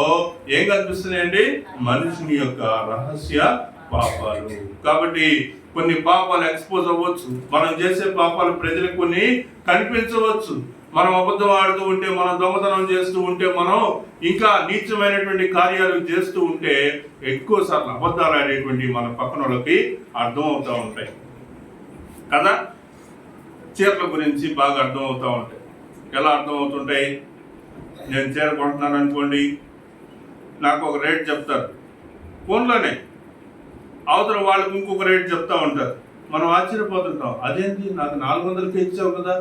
Speaker 1: ఏం కనిపిస్తున్నాయండి? మనుషుని యొక్క రహస్య పాపాలు. కాబట్టి కొన్ని పాపాలు ఎక్స్పోజ్ అవ్వచ్చు. మనం చేసే పాపాలు ప్రజలకు కొన్ని కనిపించవచ్చు. మనం అబద్ధం ఆడుతూ ఉంటే, మనం దొంగతనం చేస్తూ ఉంటే, మనం ఇంకా నీచమైనటువంటి కార్యాలు చేస్తూ ఉంటే ఎక్కువ సార్లు అబద్ధాలు ఆడేటువంటి మన పక్కన వాళ్ళకి అర్థం అవుతూ ఉంటాయి కదా. చీరల గురించి బాగా అర్థం అవుతూ ఉంటాయి. ఎలా అర్థం అవుతుంటాయి? నేను చీర కొంటున్నాను అనుకోండి, నాకు ఒక రేట్ చెప్తారు ఫోన్లోనే, అవతల వాళ్ళకి ఇంకొక రేట్ చెప్తా ఉంటారు. మనం ఆశ్చర్యపోతుంటాం, అదేంటి నాకు 400కే ఇచ్చావు కదా,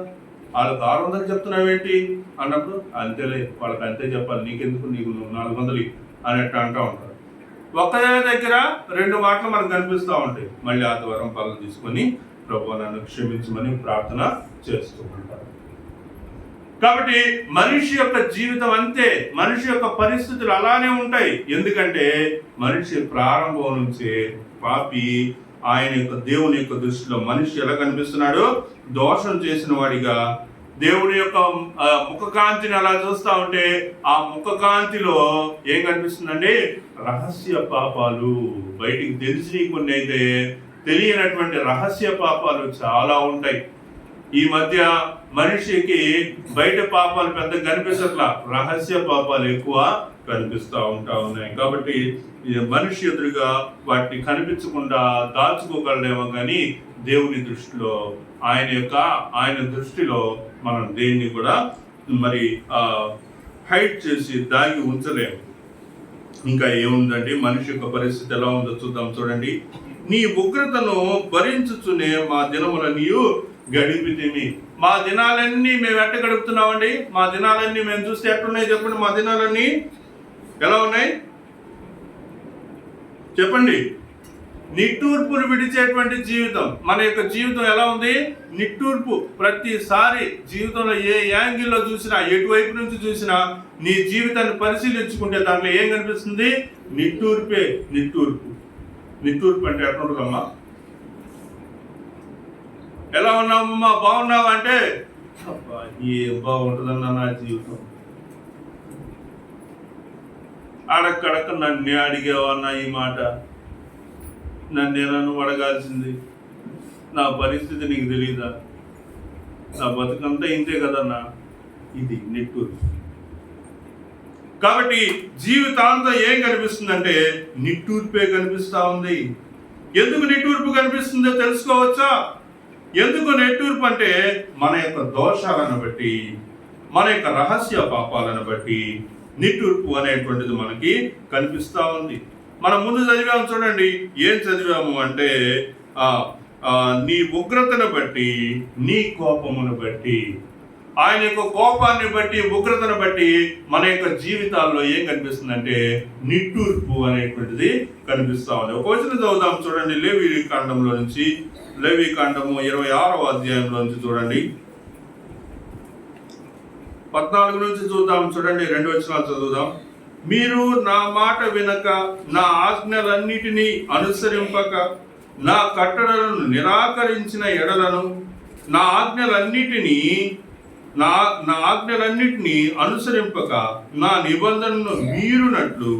Speaker 1: వాళ్ళకి 600 చెప్తున్నావేంటి అన్నప్పుడు, అంతేలే వాళ్ళకి అంతే చెప్పాలి, నీకెందుకు, నీకు 400 అన్నట్టు అంటూ ఉంటారు. ఒక్క దగ్గర 2 మాటలు మనకు కనిపిస్తూ ఉంటాయి. మళ్ళీ ఆదివారం పనులు తీసుకొని ప్రభువా నన్ను క్షమించమని ప్రార్థన చేస్తూ ఉంటారు. కాబట్టి మనిషి యొక్క జీవితం అంతే, మనిషి యొక్క పరిస్థితులు అలానే ఉంటాయి. ఎందుకంటే మనిషి ప్రారంభం నుంచే పాపి. ఆయన యొక్క దేవుని యొక్క దృష్టిలో మనిషి ఎలా కనిపిస్తున్నాడో దోషం చేసిన వాడిగా. దేవుని యొక్క ముఖకాంతిని అలా చూస్తూ ఉంటే ఆ ముఖకాంతిలో ఏం కనిపిస్తుందండి? రహస్య పాపాలు. బయటికి తెలిసి కొన్ని అయితే తెలియనటువంటి రహస్య పాపాలు చాలా ఉంటాయి. ఈ మధ్య మనిషికి బయట పాపాలు పెద్ద కనిపించట్లా, రహస్య పాపాలు ఎక్కువ కనిపిస్తూ ఉన్నాయి. కాబట్టి మనిషి ఎదురుగా వాటిని కనిపించకుండా దాచుకోగలడేమో కానీ దేవుని దృష్టిలో ఆయన దృష్టిలో మనం దేన్ని కూడా మరి హైడ్ చేసి దాగి ఉంచలేము. ఇంకా ఏముందండి మనిషి యొక్క పరిస్థితి ఎలా ఉందో చూద్దాం. చూడండి, నీ ఉగ్రతను భరించుచునే మా దినములని గడిపితిమి. మా దినాలన్నీ మేము ఎట్ట గడుపుతున్నామండి? మా దినాలన్నీ మేము చూస్తే ఎట్టున్నాయి చెప్పండి? మా దినాలన్నీ ఎలా ఉన్నాయి చెప్పండి? నిట్టూర్పులు విడిచేటువంటి జీవితం. మన యొక్క జీవితం ఎలా ఉంది? నిట్టూర్పు. ప్రతిసారి జీవితంలో ఏ యాంగిల్లో చూసినా, ఎటువైపు నుంచి చూసినా నీ జీవితాన్ని పరిశీలించుకుంటే దాంట్లో ఏం కనిపిస్తుంది? నిట్టూర్పే. నిట్టూర్పు అంటే ఎట్లుంటుందమ్మా? ఎలా ఉన్నావమ్మా, బాగున్నావా అంటే ఏం బాగుంటుందన్నా నా జీవితం. అడక్కడక్క నన్నే అడిగేవన్నా ఈ మాట, నన్ను అడగాల్సింది. నా పరిస్థితి నీకు తెలీదా? నా బతుకంతా ఇంతే కదన్నా. ఇది నిట్టూర్పు. కాబట్టి జీవితాంతం ఏం కనిపిస్తుందంటే నిట్టూర్పే కనిపిస్తా ఉంది. ఎందుకు నిట్టూర్పు కనిపిస్తుందో తెలుసుకోవచ్చా? ఎందుకు నిట్టూర్పు అంటే మన యొక్క దోషాలను బట్టి, మన యొక్క రహస్య పాపాలను బట్టి నిట్టూర్పు అనేటువంటిది మనకి కనిపిస్తా ఉంది. మనం ముందు చదివాము చూడండి. ఏం చదివాము అంటే నీ ఉగ్రతను బట్టి, నీ కోపమును బట్టి, ఆయన యొక్క కోపాన్ని బట్టి, ఉగ్రతను బట్టి మన యొక్క జీవితాల్లో ఏం కనిపిస్తుందంటే నిట్టూర్పు అనేటువంటిది కనిపిస్తా ఉంది. ఒక వచనం చదువుదాం చూడండి. లేవీకాండంలో నుంచి, లేవీకాండము 26వ అధ్యాయంలో నుంచి చూడండి, 14 నుంచి చూద్దాం చూడండి. 2 వచనాలు చదువుదాం. మీరు నా మాట వినక, నా ఆజ్ఞలన్నిటినీ అనుసరింపక, నా కట్టడలను నిరాకరించిన ఎడలను, నా ఆజ్ఞలన్నిటినీ అనుసరింపక, నా నిబంధనను మీరునట్లు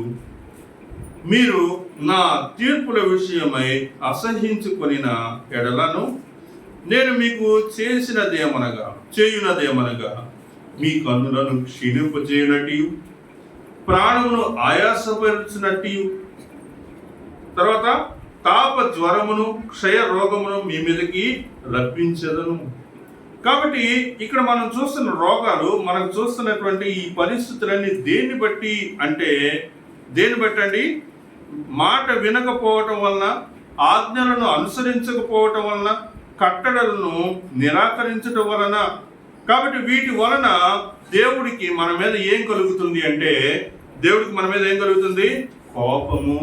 Speaker 1: మీరు నా తీర్పుల విషయమై అసహించుకొనిన ఎడలను, నేను మీకు చేయునదేమనగా మీ కన్నులను క్షీణింపజేయనట్టు, ప్రాణమును ఆయాసపరుచునట్టు, తర్వాత తాప జ్వరమును, క్షయ రోగమును మీ మీదకి రప్పించదను. కాబట్టి ఇక్కడ మనం చూస్తున్న రోగాలు, మనం చూస్తున్నటువంటి ఈ పరిస్థితులన్నీ దేన్ని బట్టి అండి? మాట వినకపోవటం వలన, ఆజ్ఞలను అనుసరించకపోవటం వలన, కట్టడలను నిరాకరించటం వలన. కాబట్టి వీటి వలన దేవుడికి మన మీద ఏం కలుగుతుంది అంటే, కోపము,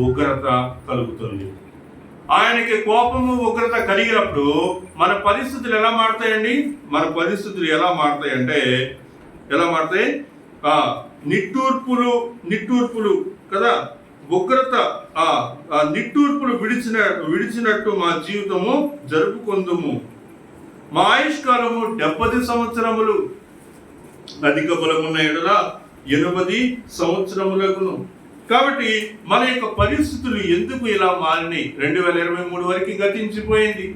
Speaker 1: ఉగ్రత కలుగుతుంది. ఆయనకి కోపము, ఉగ్రత కలిగినప్పుడు మన పరిస్థితులు ఎలా మారుతాయండి? ఎలా మారుతాయి? నిట్టూర్పులు కదా, ఉగ్రత, నిట్టూర్పులు విడిచినట్టు మా జీవితము జరుపుకొందుము. మా ఆయుష్కాలము 70 సంవత్సరములు, అధిక బలమున్న ఎడల 80 సంవత్సరములకును. కాబట్టి మన యొక్క పరిస్థితులు ఎందుకు ఇలా మారినాయి? 2023 వరకు గతించిపోయింది.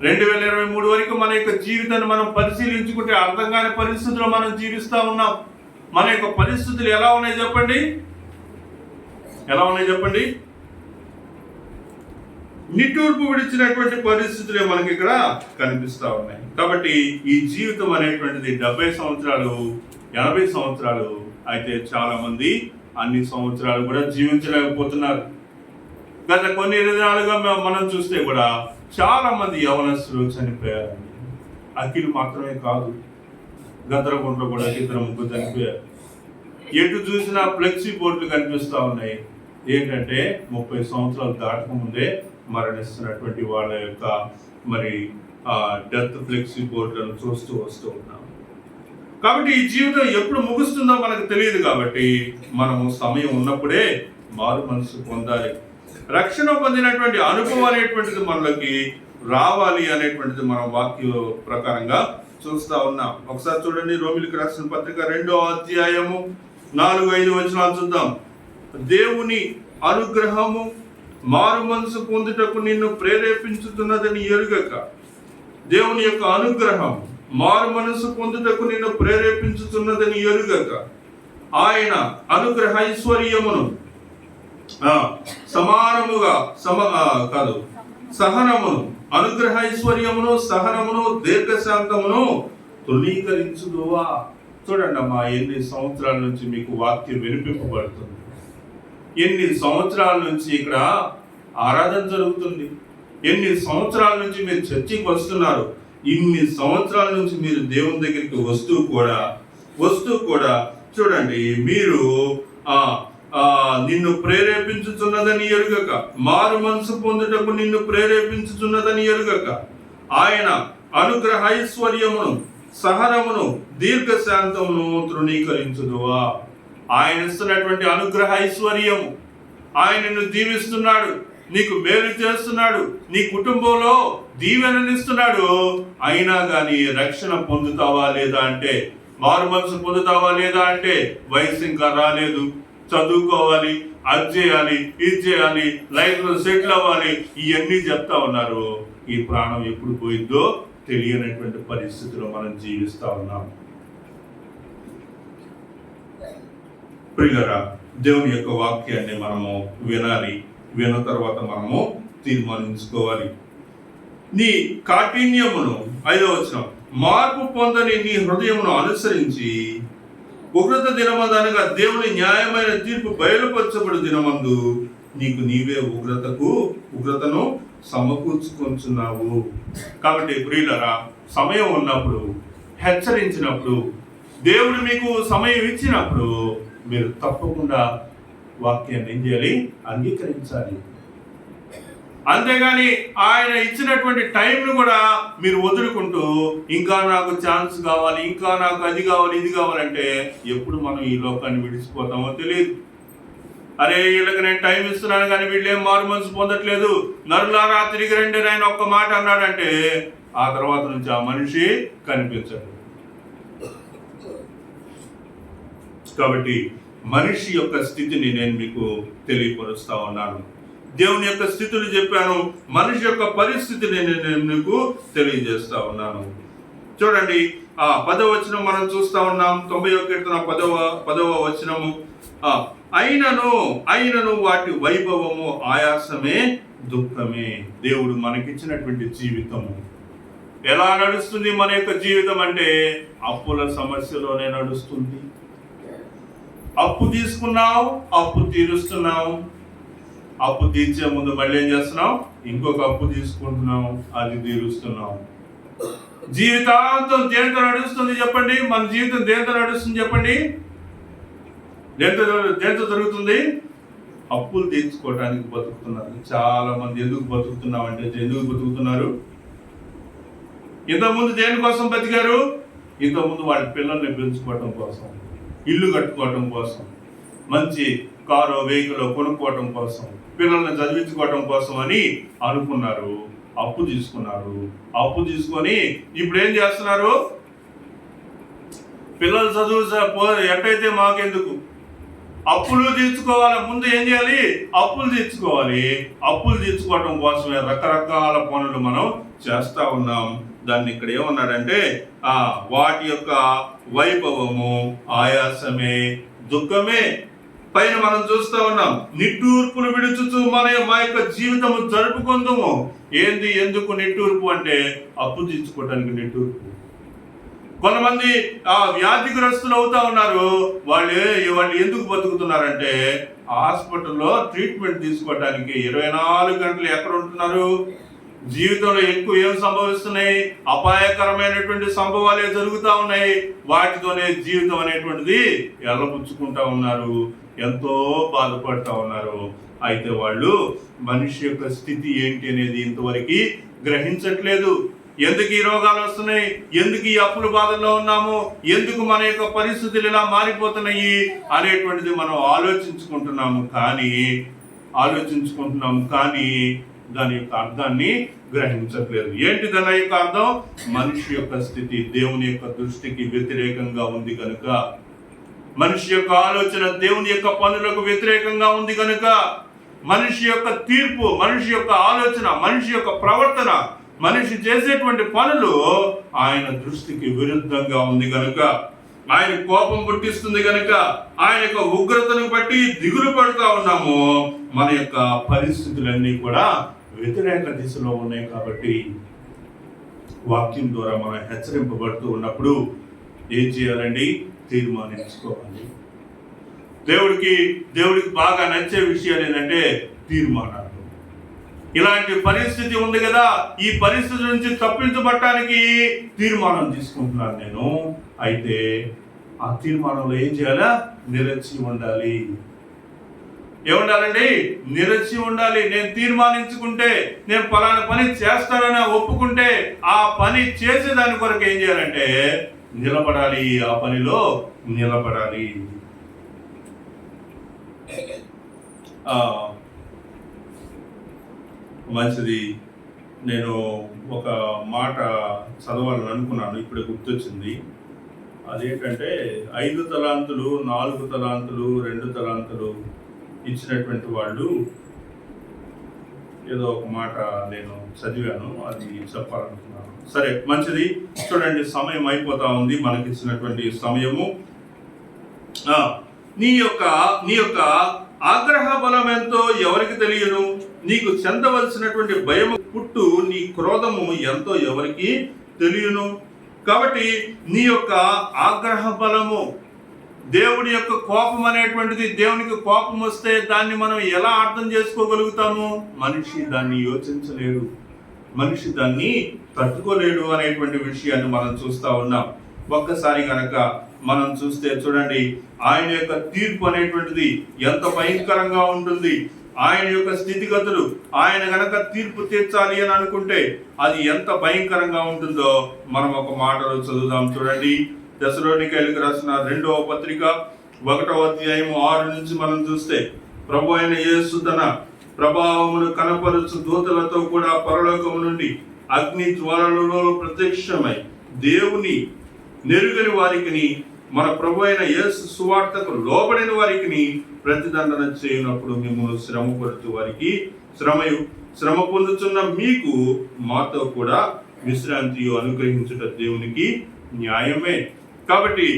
Speaker 1: 2023 వరకు మన యొక్క జీవితాన్ని మనం పరిశీలించుకుంటే అర్థం కాని పరిస్థితుల్లో మనం జీవిస్తూ ఉన్నాం. మన యొక్క పరిస్థితులు ఎలా ఉన్నాయి చెప్పండి? నిట్టూర్పు విడిచినటువంటి పరిస్థితులే మనకి ఇక్కడ కనిపిస్తూ ఉన్నాయి. కాబట్టి ఈ జీవితం అనేటువంటిది 70 సంవత్సరాలు, 80 సంవత్సరాలు అయితే చాలా మంది అన్ని సంవత్సరాలు కూడా జీవించలేకపోతున్నారు. గత కొన్ని దినాలుగా మనం చూస్తే కూడా చాలా మంది యవనస్తులు చనిపోయారు. అఖిల్ మాత్రమే కాదు, గందరగొండలో కూడా 2-3 చనిపోయారు. ఎటు చూసినా ఫ్లెక్సీ బోర్డులు కనిపిస్తూ ఉన్నాయి. ఏంటంటే 30 సంవత్సరాలు దాటకముందే మరణిస్తున్నటువంటి వాళ్ళ యొక్క డెత్ ఫ్లెక్సీ బోర్డులను చూస్తూ వస్తూ ఉన్నాం. కాబట్టి ఈ జీవితం ఎప్పుడు ముగుస్తుందో మనకు తెలియదు. కాబట్టి మనము సమయం ఉన్నప్పుడే మారు మనసు పొందాలి. రక్షణ పొందినటువంటి అనుభవం అనేటువంటిది మనలోకి రావాలి అనేటువంటిది మనం వాక్య ప్రకారంగా చూస్తా ఉన్నాం. ఒకసారి చూడండి, రోమిలికి రాసిన పత్రిక 2వ అధ్యాయము 4-5 వచనాలు చూద్దాం. దేవుని అనుగ్రహము మారు మనసు పొందుటకు నిన్ను ప్రేరేపించుతున్నదని ఎరుగక, దేవుని యొక్క అనుగ్రహం మారు మనసు పొందుటకు నిన్ను ప్రేరేపించుతున్నదని ఎరుగక, ఆయన అనుగ్రహ ఐశ్వర్యమును సహనమును, అనుగ్రహ ఐశ్వర్యమును, సహనమును, దీర్ఘశాంతమును తృణీకరించుదువా. చూడండి అమ్మా, ఎన్ని సంవత్సరాల నుంచి మీకు వాక్యం వినిపింపబడుతుంది, ఎన్ని సంవత్సరాల నుంచి ఇక్కడ ఆరాధన జరుగుతుంది, ఎన్ని సంవత్సరాల నుంచి మీరు చర్చికి వస్తున్నారు, ఇన్ని సంవత్సరాల నుంచి మీరు దేవుని దగ్గరికి వస్తూ కూడా చూడండి, మీరు నిన్ను ప్రేరేపించుచున్నదని ఎరుగక, మారు మనసు పొందుటకు నిన్ను ప్రేరేపించుచున్నదని ఎరుగక, ఆయన అనుగ్రహ ఐశ్వర్యమును, సహనమును, దీర్ఘశాంతమును తృణీకరించుదువా. ఆయన ఇస్తున్నటువంటి అనుగ్రహ ఐశ్వర్యము, ఆయన నిన్ను దీవిస్తున్నాడు, నీకు మేలు చేస్తున్నాడు, నీ కుటుంబంలో దీవెననిస్తున్నాడు. అయినా కానీ రక్షణ పొందుతావా లేదా అంటే, మారు మనసు పొందుతావా లేదా అంటే, వయసు ఇంకా రాలేదు, చదువుకోవాలి, అది చేయాలి, ఇది చేయాలి, లైఫ్లో సెటిల్ అవ్వాలి, ఇవన్నీ చెప్తా ఉన్నారు. ఈ ప్రాణం ఎప్పుడు పోయిద్దో తెలియనటువంటి పరిస్థితిలో మనం జీవిస్తా ఉన్నాం. ప్రియులారా, దేవుని యొక్క వాక్యాన్ని మనము వినాలి. విన్న తర్వాత మనము తీర్మానించుకోవాలి. నీ కాఠిన్యమును, 5వ వచనం, మార్పు పొందని నీ హృదయమును అనుసరించి ఉగ్రత దినమందు అనగా దేవుని న్యాయమైన తీర్పు బయలుపరచబడు దినమందు నీకు నీవే ఉగ్రతను సమకూర్చుకొంచున్నావు. కాబట్టి ప్రియులారా, సమయం ఉన్నప్పుడు, హెచ్చరించినప్పుడు, దేవుడు మీకు సమయం ఇచ్చినప్పుడు మీరు తప్పకుండా వాక్యాన్ని ఏం చేయాలి? అంగీకరించాలి. అంతేగాని ఆయన ఇచ్చినటువంటి టైంను కూడా మీరు వదులుకుంటూ ఇంకా నాకు ఛాన్స్ కావాలి, ఇంకా నాకు అది కావాలి, ఇది కావాలంటే ఎప్పుడు మనం ఈ లోకాన్ని విడిచిపోతామో తెలియదు. అరే, వీళ్ళకి నేను టైం ఇస్తున్నాను కానీ వీళ్ళు ఏం మారు మనసు పొందట్లేదు, నరులారా తిరిగి రండి ఆయన ఒక్క మాట అన్నాడంటే ఆ తర్వాత నుంచి ఆ మనిషి కనిపించడు. కాబట్టి మనిషి యొక్క స్థితిని నేను మీకు తెలియపరుస్తా ఉన్నాను. దేవుని యొక్క స్థితులు చెప్పాను, మనిషి యొక్క పరిస్థితిని నేను మీకు తెలియజేస్తా ఉన్నాను. చూడండి, ఆ 10వ వచనం మనం చూస్తా ఉన్నాం. 90వ కీర్తన 10వ వచనము, అయినను వాటి వైభవము ఆయాసమే దుఃఖమే. దేవుడు మనకిచ్చినటువంటి జీవితము ఎలా నడుస్తుంది? మన యొక్క జీవితం అంటే అప్పుల సమస్యలోనే నడుస్తుంది. అప్పు తీసుకున్నావు, అప్పు తీరుస్తున్నావు, అప్పు తీర్చే ముందు మళ్ళీ ఏం చేస్తున్నావు? ఇంకొక అప్పు తీసుకుంటున్నావు, అది తీరుస్తున్నావు. జీవితాంతం దేంతో నడుస్తుంది చెప్పండి? మన జీవితం దేంతో నడుస్తుంది చెప్పండి? దేంతో జరుగుతుంది? అప్పులు తీర్చుకోవడానికి బతుకుతున్నారు చాలా మంది. ఎందుకు బతుకుతున్నామంటే, ఎందుకు బతుకుతున్నారు? ఇంతకుముందు దేనికోసం బతికారు? ఇంతకుముందు వాళ్ళ పిల్లల్ని పెంచుకోవటం కోసం, ఇల్లు కట్టుకోవటం కోసం, మంచి కారో వెహికల్ కొనుక్కోవటం కోసం, పిల్లల్ని చదివించుకోవటం కోసం అని అనుకున్నారు. అప్పు తీసుకున్నారు. అప్పు తీసుకొని ఇప్పుడు ఏం చేస్తున్నారు? పిల్లలు చదువు ఎట్టయితే మాకెందుకు, అప్పులు తీర్చుకోవాలి. ముందు ఏం చేయాలి? అప్పులు తీర్చుకోవాలి. అప్పులు తీర్చుకోవడం కోసమే రకరకాల పనులు మనం చేస్తా ఉన్నాం. దాన్ని ఇక్కడ ఏమన్నాడంటే వాటి యొక్క వైభవము ఆయాసమే దుఃఖమే. పైన మనం చూస్తా ఉన్నాం, నిట్టూర్పులు విడుచుతూ మా యొక్క జీవితము జరుపుకుందాము. ఏంది? ఎందుకు నిట్టూర్పు అంటే అప్పు తీర్చుకోవడానికి నిట్టూర్పు. కొంతమంది వ్యాధిగ్రస్తులు అవుతా ఉన్నారు. వాళ్ళు ఎందుకు బతుకుతున్నారంటే హాస్పిటల్లో ట్రీట్మెంట్ తీసుకోవడానికి 24 గంటలు ఎక్కడ ఉంటున్నారు? జీవితంలో ఎక్కువ ఏం సంభవిస్తున్నాయి? అపాయకరమైనటువంటి సంభవాలే జరుగుతూ ఉన్నాయి. వాటితోనే జీవితం అనేటువంటిది ఎల్లబుచ్చుకుంటా ఉన్నారు, ఎంతో బాధపడతా ఉన్నారు. అయితే వాళ్ళు మనిషి యొక్క స్థితి ఏంటి అనేది ఇంతవరకు గ్రహించట్లేదు. ఎందుకు ఈ రోగాలు వస్తున్నాయి? ఎందుకు ఈ అప్పుల బాధల్లో ఉన్నాము? ఎందుకు మన యొక్క పరిస్థితులు ఇలా మారిపోతున్నాయి అనేటువంటిది మనం ఆలోచించుకుంటున్నాము కానీ దాని యొక్క అర్థాన్ని గ్రహించట్లేదు. ఏంటి దాని యొక్క అర్థం? మనిషి యొక్క స్థితి దేవుని యొక్క దృష్టికి వ్యతిరేకంగా ఉంది కనుక, మనిషి యొక్క ఆలోచన దేవుని యొక్క పనులకు వ్యతిరేకంగా ఉంది కనుక, మనిషి యొక్క తీర్పు, మనిషి యొక్క ఆలోచన, మనిషి యొక్క ప్రవర్తన, మనిషి చేసేటువంటి పనులు ఆయన దృష్టికి విరుద్ధంగా ఉంది కనుక, ఆయన కోపం పుట్టిస్తుంది కనుక, ఆయన యొక్క ఉగ్రతను బట్టి దిగులు పడుతూ ఉన్నాము. మన యొక్క పరిస్థితులన్నీ కూడా వ్యతిరేక దిశలో ఉన్నాయి. కాబట్టి వాక్యం ద్వారా మనం హెచ్చరింపబడుతూ ఉన్నప్పుడు ఏం చేయాలండి? తీర్మానించుకోవాలి. దేవుడికి బాగా నచ్చే విషయాలు ఏంటంటే తీర్మానాలు. ఇలాంటి పరిస్థితి ఉంది కదా, ఈ పరిస్థితి నుంచి తప్పించబడటానికి తీర్మానం తీసుకుంటున్నాను నేను. అయితే ఆ తీర్మానంలో ఏం చేయాలా? నిలిచి ఉండాలి. ఏముండాలండి? నిలిచి ఉండాలి. నేను తీర్మానించుకుంటే, నేను పలానా పని చేస్తానని ఒప్పుకుంటే, ఆ పని చేసే దాని కొరకు ఏం చేయాలంటే నిలబడాలి. ఆ పనిలో నిలబడాలి. మంచిది. నేను ఒక మాట చదవాలని అనుకున్నాను, ఇప్పుడే గుర్తొచ్చింది. అదేంటంటే 5 తలాంతులు, 4 తలాంతులు, 2 తలాంతులు ఇచ్చినటువంటి వాళ్ళు ఏదో ఒక మాట నేను చదివాను, అది చెప్పాలనుకున్నాను. సరే, మంచిది. చూడండి, సమయం అయిపోతా ఉంది, మనకి ఇచ్చినటువంటి సమయము. నీ యొక్క ఆగ్రహ బలం ఎంతో ఎవరికి తెలియను, నీకు చెందవలసినటువంటి భయము పుట్టు నీ క్రోధము ఎంతో ఎవరికి తెలియను. కాబట్టి నీ యొక్క ఆగ్రహ బలము, దేవుడి యొక్క కోపం అనేటువంటిది, దేవునికి కోపం వస్తే దాన్ని మనం ఎలా అర్థం చేసుకోగలుగుతాము? మనిషి దాన్ని యోచించలేడు, మనిషి దాన్ని తట్టుకోలేడు అనేటువంటి విషయాన్ని మనం చూస్తా ఉన్నాం. ఒక్కసారి కనుక మనం చూస్తే చూడండి, ఆయన యొక్క తీర్పు అనేటువంటిది ఎంత భయంకరంగా ఉంటుంది. ఆయన యొక్క స్థితిగతులు, ఆయన గనక తీర్పు తీర్చాలి అని అనుకుంటే అది ఎంత భయంకరంగా ఉంటుందో మనం ఒక మాటలో చదువుదాం. చూడండి, తెస్సలోనికైయులకు రాసిన 2వ పత్రిక 1వ అధ్యాయం 6 నుంచి మనం చూస్తే, ప్రభు అయిన యేసు తన ప్రభావమును కనపరుచు దూతలతో కూడా పరలోకము నుండి అగ్ని జ్వాలలలో ప్రత్యక్షమై దేవుని నెరుగని వారికి, మన ప్రభు అయిన యేసు సువార్తకు లోబడిన వారికి ప్రతిదండన చేయనప్పుడు మిమ్మల్ని శ్రమ పడుతూ వారికి శ్రమ పొందుతున్న మీకు మాతో కూడా విశ్రాంతి అనుగ్రహించుట దేవునికి న్యాయమే. కాబట్టి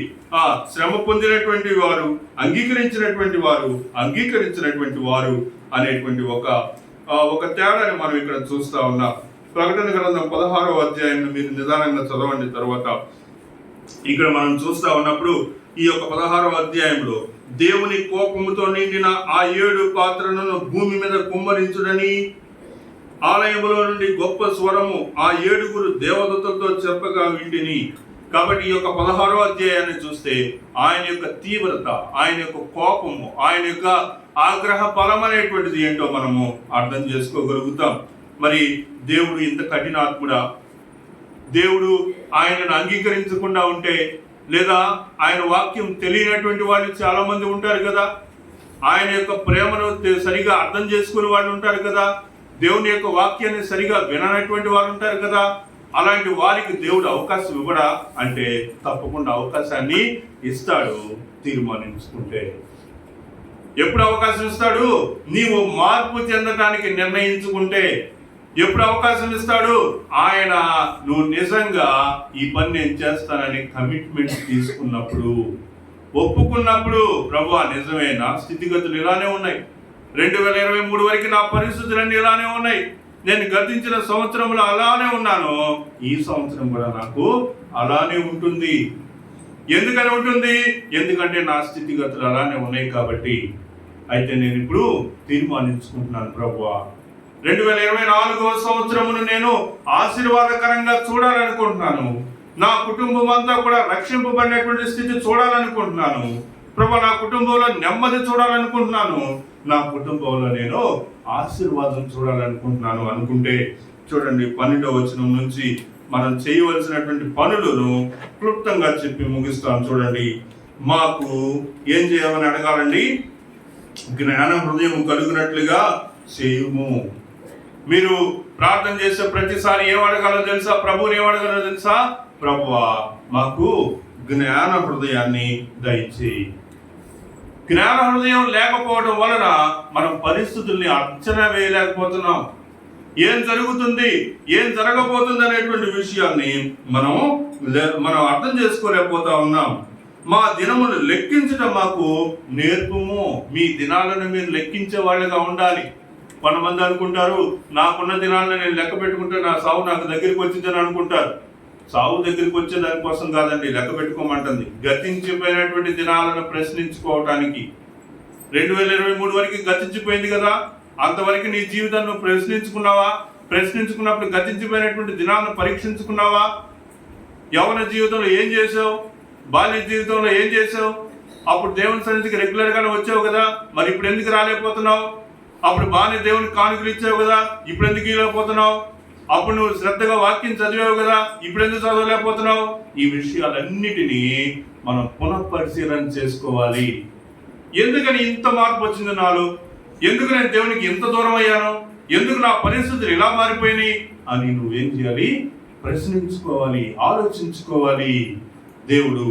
Speaker 1: ఆ శ్రమ పొందినటువంటి వారు, అంగీకరించినటువంటి వారు అనేటువంటి ఒక తేడాని మనం ఇక్కడ చూస్తా ఉన్నాం. ప్రకటన గ్రంథం 16వ అధ్యాయం మీరు నిదానంగా చదవండి. తర్వాత ఇక్కడ మనం చూస్తా ఉన్నప్పుడు ఈ యొక్క 16వ అధ్యాయంలో దేవుని కోపముతో నిండిన ఆ 7 పాత్రలను భూమి మీద కుమ్మరించుడని ఆలయములో నుండి గొప్ప స్వరము ఆ 7 దేవదూతలతో చెప్పగా వింటిని. కాబట్టి ఈ యొక్క 16వ అధ్యాయాన్ని చూస్తే ఆయన యొక్క తీవ్రత, ఆయన యొక్క కోపము, ఆయన యొక్క ఆగ్రహ బలం అనేటువంటిది ఏంటో మనము అర్థం చేసుకోగలుగుతాం. మరి దేవుడు ఇంత కఠినాత్ముడా? దేవుడు ఆయనను అంగీకరించకుండా ఉంటే, లేదా ఆయన వాక్యం తెలియనటువంటి వాళ్ళు చాలా మంది ఉంటారు కదా, ఆయన యొక్క ప్రేమను సరిగా అర్థం చేసుకునే వాళ్ళు ఉంటారు కదా, దేవుని యొక్క వాక్యాన్ని సరిగా విననటువంటి వారు ఉంటారు కదా. అలాంటి వారికి దేవుడు అవకాశం ఇవ్వడా అంటే తప్పకుండా అవకాశాన్ని ఇస్తాడు, తీర్మానించుకుంటే. ఎప్పుడు అవకాశం ఇస్తాడు? నీవు మార్పు చెందడానికి నిర్ణయించుకుంటే. ఎప్పుడు అవకాశం ఇస్తాడు? ఆయన నువ్వు నిజంగా ఈ పని నేను చేస్తానని కమిట్మెంట్ తీసుకున్నప్పుడు, ఒప్పుకున్నప్పుడు. ప్రభువా నిజమే, నా స్థితిగతులు ఇలానే ఉన్నాయి, 2023 వరకు నా పరిస్థితులన్నీ ఇలానే ఉన్నాయి, నేను గతించిన సంవత్సరంలో అలానే ఉన్నాను, ఈ సంవత్సరం కూడా నాకు అలానే ఉంటుంది. ఎందుకని ఉంటుంది? ఎందుకంటే నా స్థితిగతులు అలానే ఉన్నాయి కాబట్టి. అయితే నేను ఇప్పుడు తీర్మానించుకుంటున్నాను, ప్రభువా 2024వ సంవత్సరమును నేను ఆశీర్వాదకరంగా చూడాలనుకుంటున్నాను, నా కుటుంబం అంతా కూడా రక్షింపబడినటువంటి స్థితి చూడాలనుకుంటున్నాను, ప్రభు నా కుటుంబంలో నెమ్మది చూడాలనుకుంటున్నాను, నా కుటుంబంలో నేను ఆశీర్వాదం చూడాలనుకుంటున్నాను అనుకుంటే, చూడండి 12వ వచనం నుంచి మనం చేయవలసినటువంటి పనులను క్లుప్తంగా చెప్పి ముగిస్తాం. చూడండి, మాకు ఏం చేయాలని అడగాలండి? జ్ఞాన హృదయం కలుగునట్లుగా చేయుము. మీరు ప్రార్థన చేసే ప్రతిసారి ఏం అడగాలో తెలుసా? ప్రభువుని ఏం అడగాలో తెలుసా? ప్రభువా మాకు జ్ఞాన హృదయాన్ని దయచేయి. జ్ఞాన హృదయం లేకపోవడం వలన మనం పరిస్థితుల్ని అంచనా వేయలేకపోతున్నాం. ఏం జరుగుతుంది, ఏం జరగబోతుంది అనేటువంటి విషయాన్ని మనం అర్థం చేసుకోలేకపోతా ఉన్నాం. మా దినములు లెక్కించడం మాకు నేర్పుము. మీ దినాలను మీరు లెక్కించే వాళ్ళగా ఉండాలి. కొంతమంది అనుకుంటారు, నాకున్న దినాలను నేను లెక్క పెట్టుకుంటే నా సావు నాకు దగ్గరికి వచ్చిందని అనుకుంటారు. సావు దగ్గరికి వచ్చే దానికోసం కాదండి లెక్క పెట్టుకోమంటుంది, గతించిపోయినటువంటి దినాలను ప్రశ్నించుకోవటానికి. 2023 వరకు గతించిపోయింది కదా, అంతవరకు నీ జీవితాన్ని నువ్వు ప్రశ్నించుకున్నావా? ప్రశ్నించుకున్నప్పుడు గతించిపోయినటువంటి దినాలను పరీక్షించుకున్నావా? యవ్వన జీవితంలో ఏం చేసావు? బాల్య జీవితంలో ఏం చేసావు? అప్పుడు దేవుని సన్నిధికి రెగ్యులర్గానే వచ్చావు కదా, మరి ఇప్పుడు ఎందుకు రాలేకపోతున్నావు? అప్పుడు బాగానే దేవునికి కానుకలు ఇచ్చావు కదా, ఇప్పుడు ఎందుకు ఇవ్వలేకపోతున్నావు? అప్పుడు నువ్వు శ్రద్ధగా వాక్యం చదివావు కదా, ఇప్పుడు ఎందుకు చదవలేకపోతున్నావు? ఈ విషయాలన్నిటినీ మనం పునఃపరిశీలన చేసుకోవాలి. ఎందుకని ఇంత మార్పు వచ్చింది నాలో? ఎందుకు నేను దేవునికి ఎంత దూరం అయ్యాను? ఎందుకు నా పరిస్థితులు ఇలా మారిపోయినాయి అని నువ్వేం చేయాలి? ప్రశ్నించుకోవాలి, ఆలోచించుకోవాలి. దేవుడు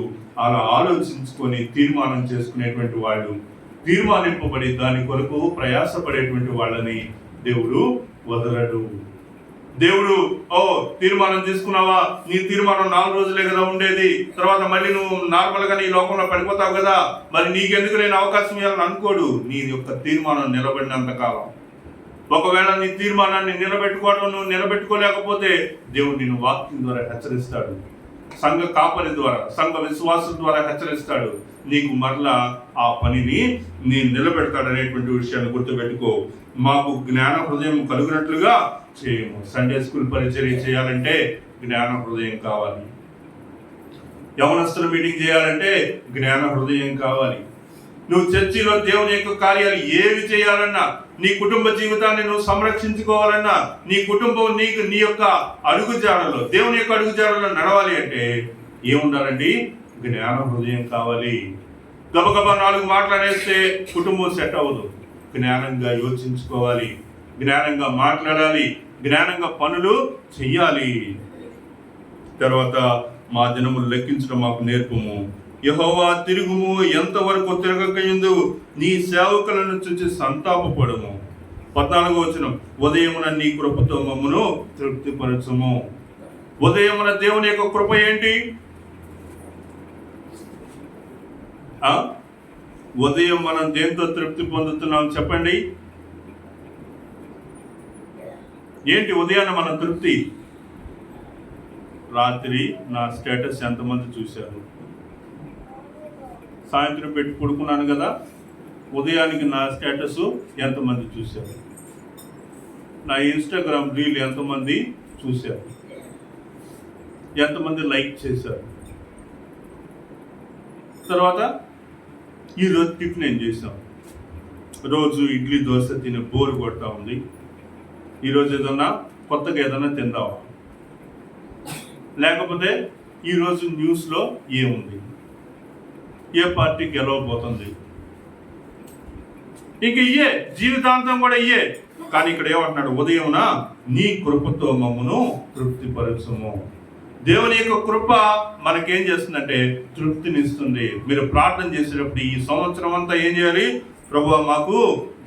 Speaker 1: అలా ఆలోచించుకొని తీర్మానం చేసుకునేటువంటి వాళ్ళు, తీర్మానింపబడి దాని కొరకు ప్రయాసపడేటువంటి వాళ్ళని దేవుడు వదలడు. దేవుడు తీర్మానం తీసుకున్నావా, నీ తీర్మానం 4 రోజులే కదా ఉండేది, తర్వాత మళ్ళీ నువ్వు నార్మల్గా నీ లోకంలో పడిపోతావు కదా, మరి నీకెందుకు నేను అవకాశం ఇవ్వాలని అనుకోడు. నీ యొక్క తీర్మానం నిలబడినంత కాలం. ఒకవేళ నీ తీర్మానాన్ని నువ్వు నిలబెట్టుకోలేకపోతే దేవుడు నిన్ను వాక్యం ద్వారా హెచ్చరిస్తాడు, సంఘ కాపరి ద్వారా, సంఘ విశ్వాసం ద్వారా హెచ్చరిస్తాడు. నీకు మరలా ఆ పనిని నేను నిలబెడతాడు అనేటువంటి విషయాన్ని గుర్తుపెట్టుకో. మాకు జ్ఞాన హృదయం కలుగునట్లుగా చేయము. సండే స్కూల్ పరిచర్య చేయాలంటే జ్ఞాన హృదయం కావాలి. యవనస్తుల మీటింగ్ చేయాలంటే జ్ఞాన హృదయం కావాలి. నువ్వు చర్చిలో దేవుని యొక్క కార్యాలు ఏవి చేయాలన్నా, నీ కుటుంబ జీవితాన్ని నువ్వు సంరక్షించుకోవాలన్నా, నీ కుటుంబం నీ యొక్క అడుగుజాడలో, దేవుని యొక్క అడుగుజాడలో నడవాలి అంటే ఏముండాలండి? జ్ఞాన హృదయం కావాలి. గబగబా 4 మాట్లాడేస్తే కుటుంబం సెట్ అవ్వదు. జ్ఞానంగా యోచించుకోవాలి, జ్ఞానంగా మాట్లాడాలి, జ్ఞానంగా పనులు చెయ్యాలి. తర్వాత మా దినములు లెక్కించడం మాకు నేర్పము. యెహోవా తిరుగుము, ఎంతవరకు తిరగకయుందు, నీ సేవకులను చూసి సంతాపపడము. 14వ వచనం, ఉదయమున నీ కృపతో మమ్మును తృప్తిపరచము. ఉదయమున దేవుని యొక్క కృప ఏంటి? ఉదయం మనం దేంతో తృప్తి పొందుతున్నాం చెప్పండి? ఏంటి ఉదయాన్న మన తృప్తి? రాత్రి నా స్టేటస్ ఎంతమంది చూశారు? సాయంత్రం పెట్టి పడుకున్నాను కదా, ఉదయానికి నా స్టేటస్ ఎంతమంది చూశారు? నా ఇన్స్టాగ్రామ్ రీల్ ఎంతమంది చూశారు? ఎంతమంది లైక్ చేశారు? తర్వాత ఈరోజు టిఫిన్ ఏం చేసాం? రోజు ఇడ్లీ దోశ తిని బోరు కొడతా ఉంది. ఈరోజు ఏదన్నా కొత్తగా ఏదన్నా తిందామా? లేకపోతే ఈరోజు న్యూస్లో ఏముంది, ఏ పార్టీ గెలవబోతుంది, ఇంక ఇయ్యే జీవితాంతం కూడా ఇయ్యే. కానీ ఇక్కడ ఏమంటున్నాడు? ఉదయమున నీ కృపతో మమ్మును తృప్తిపరచుము. దేవుని యొక్క కృప మనకేం చేస్తుందంటే తృప్తినిస్తుంది. మీరు ప్రార్థన చేసేటప్పుడు ఈ సంవత్సరం అంతా ఏం చేయాలి? ప్రభువా మాకు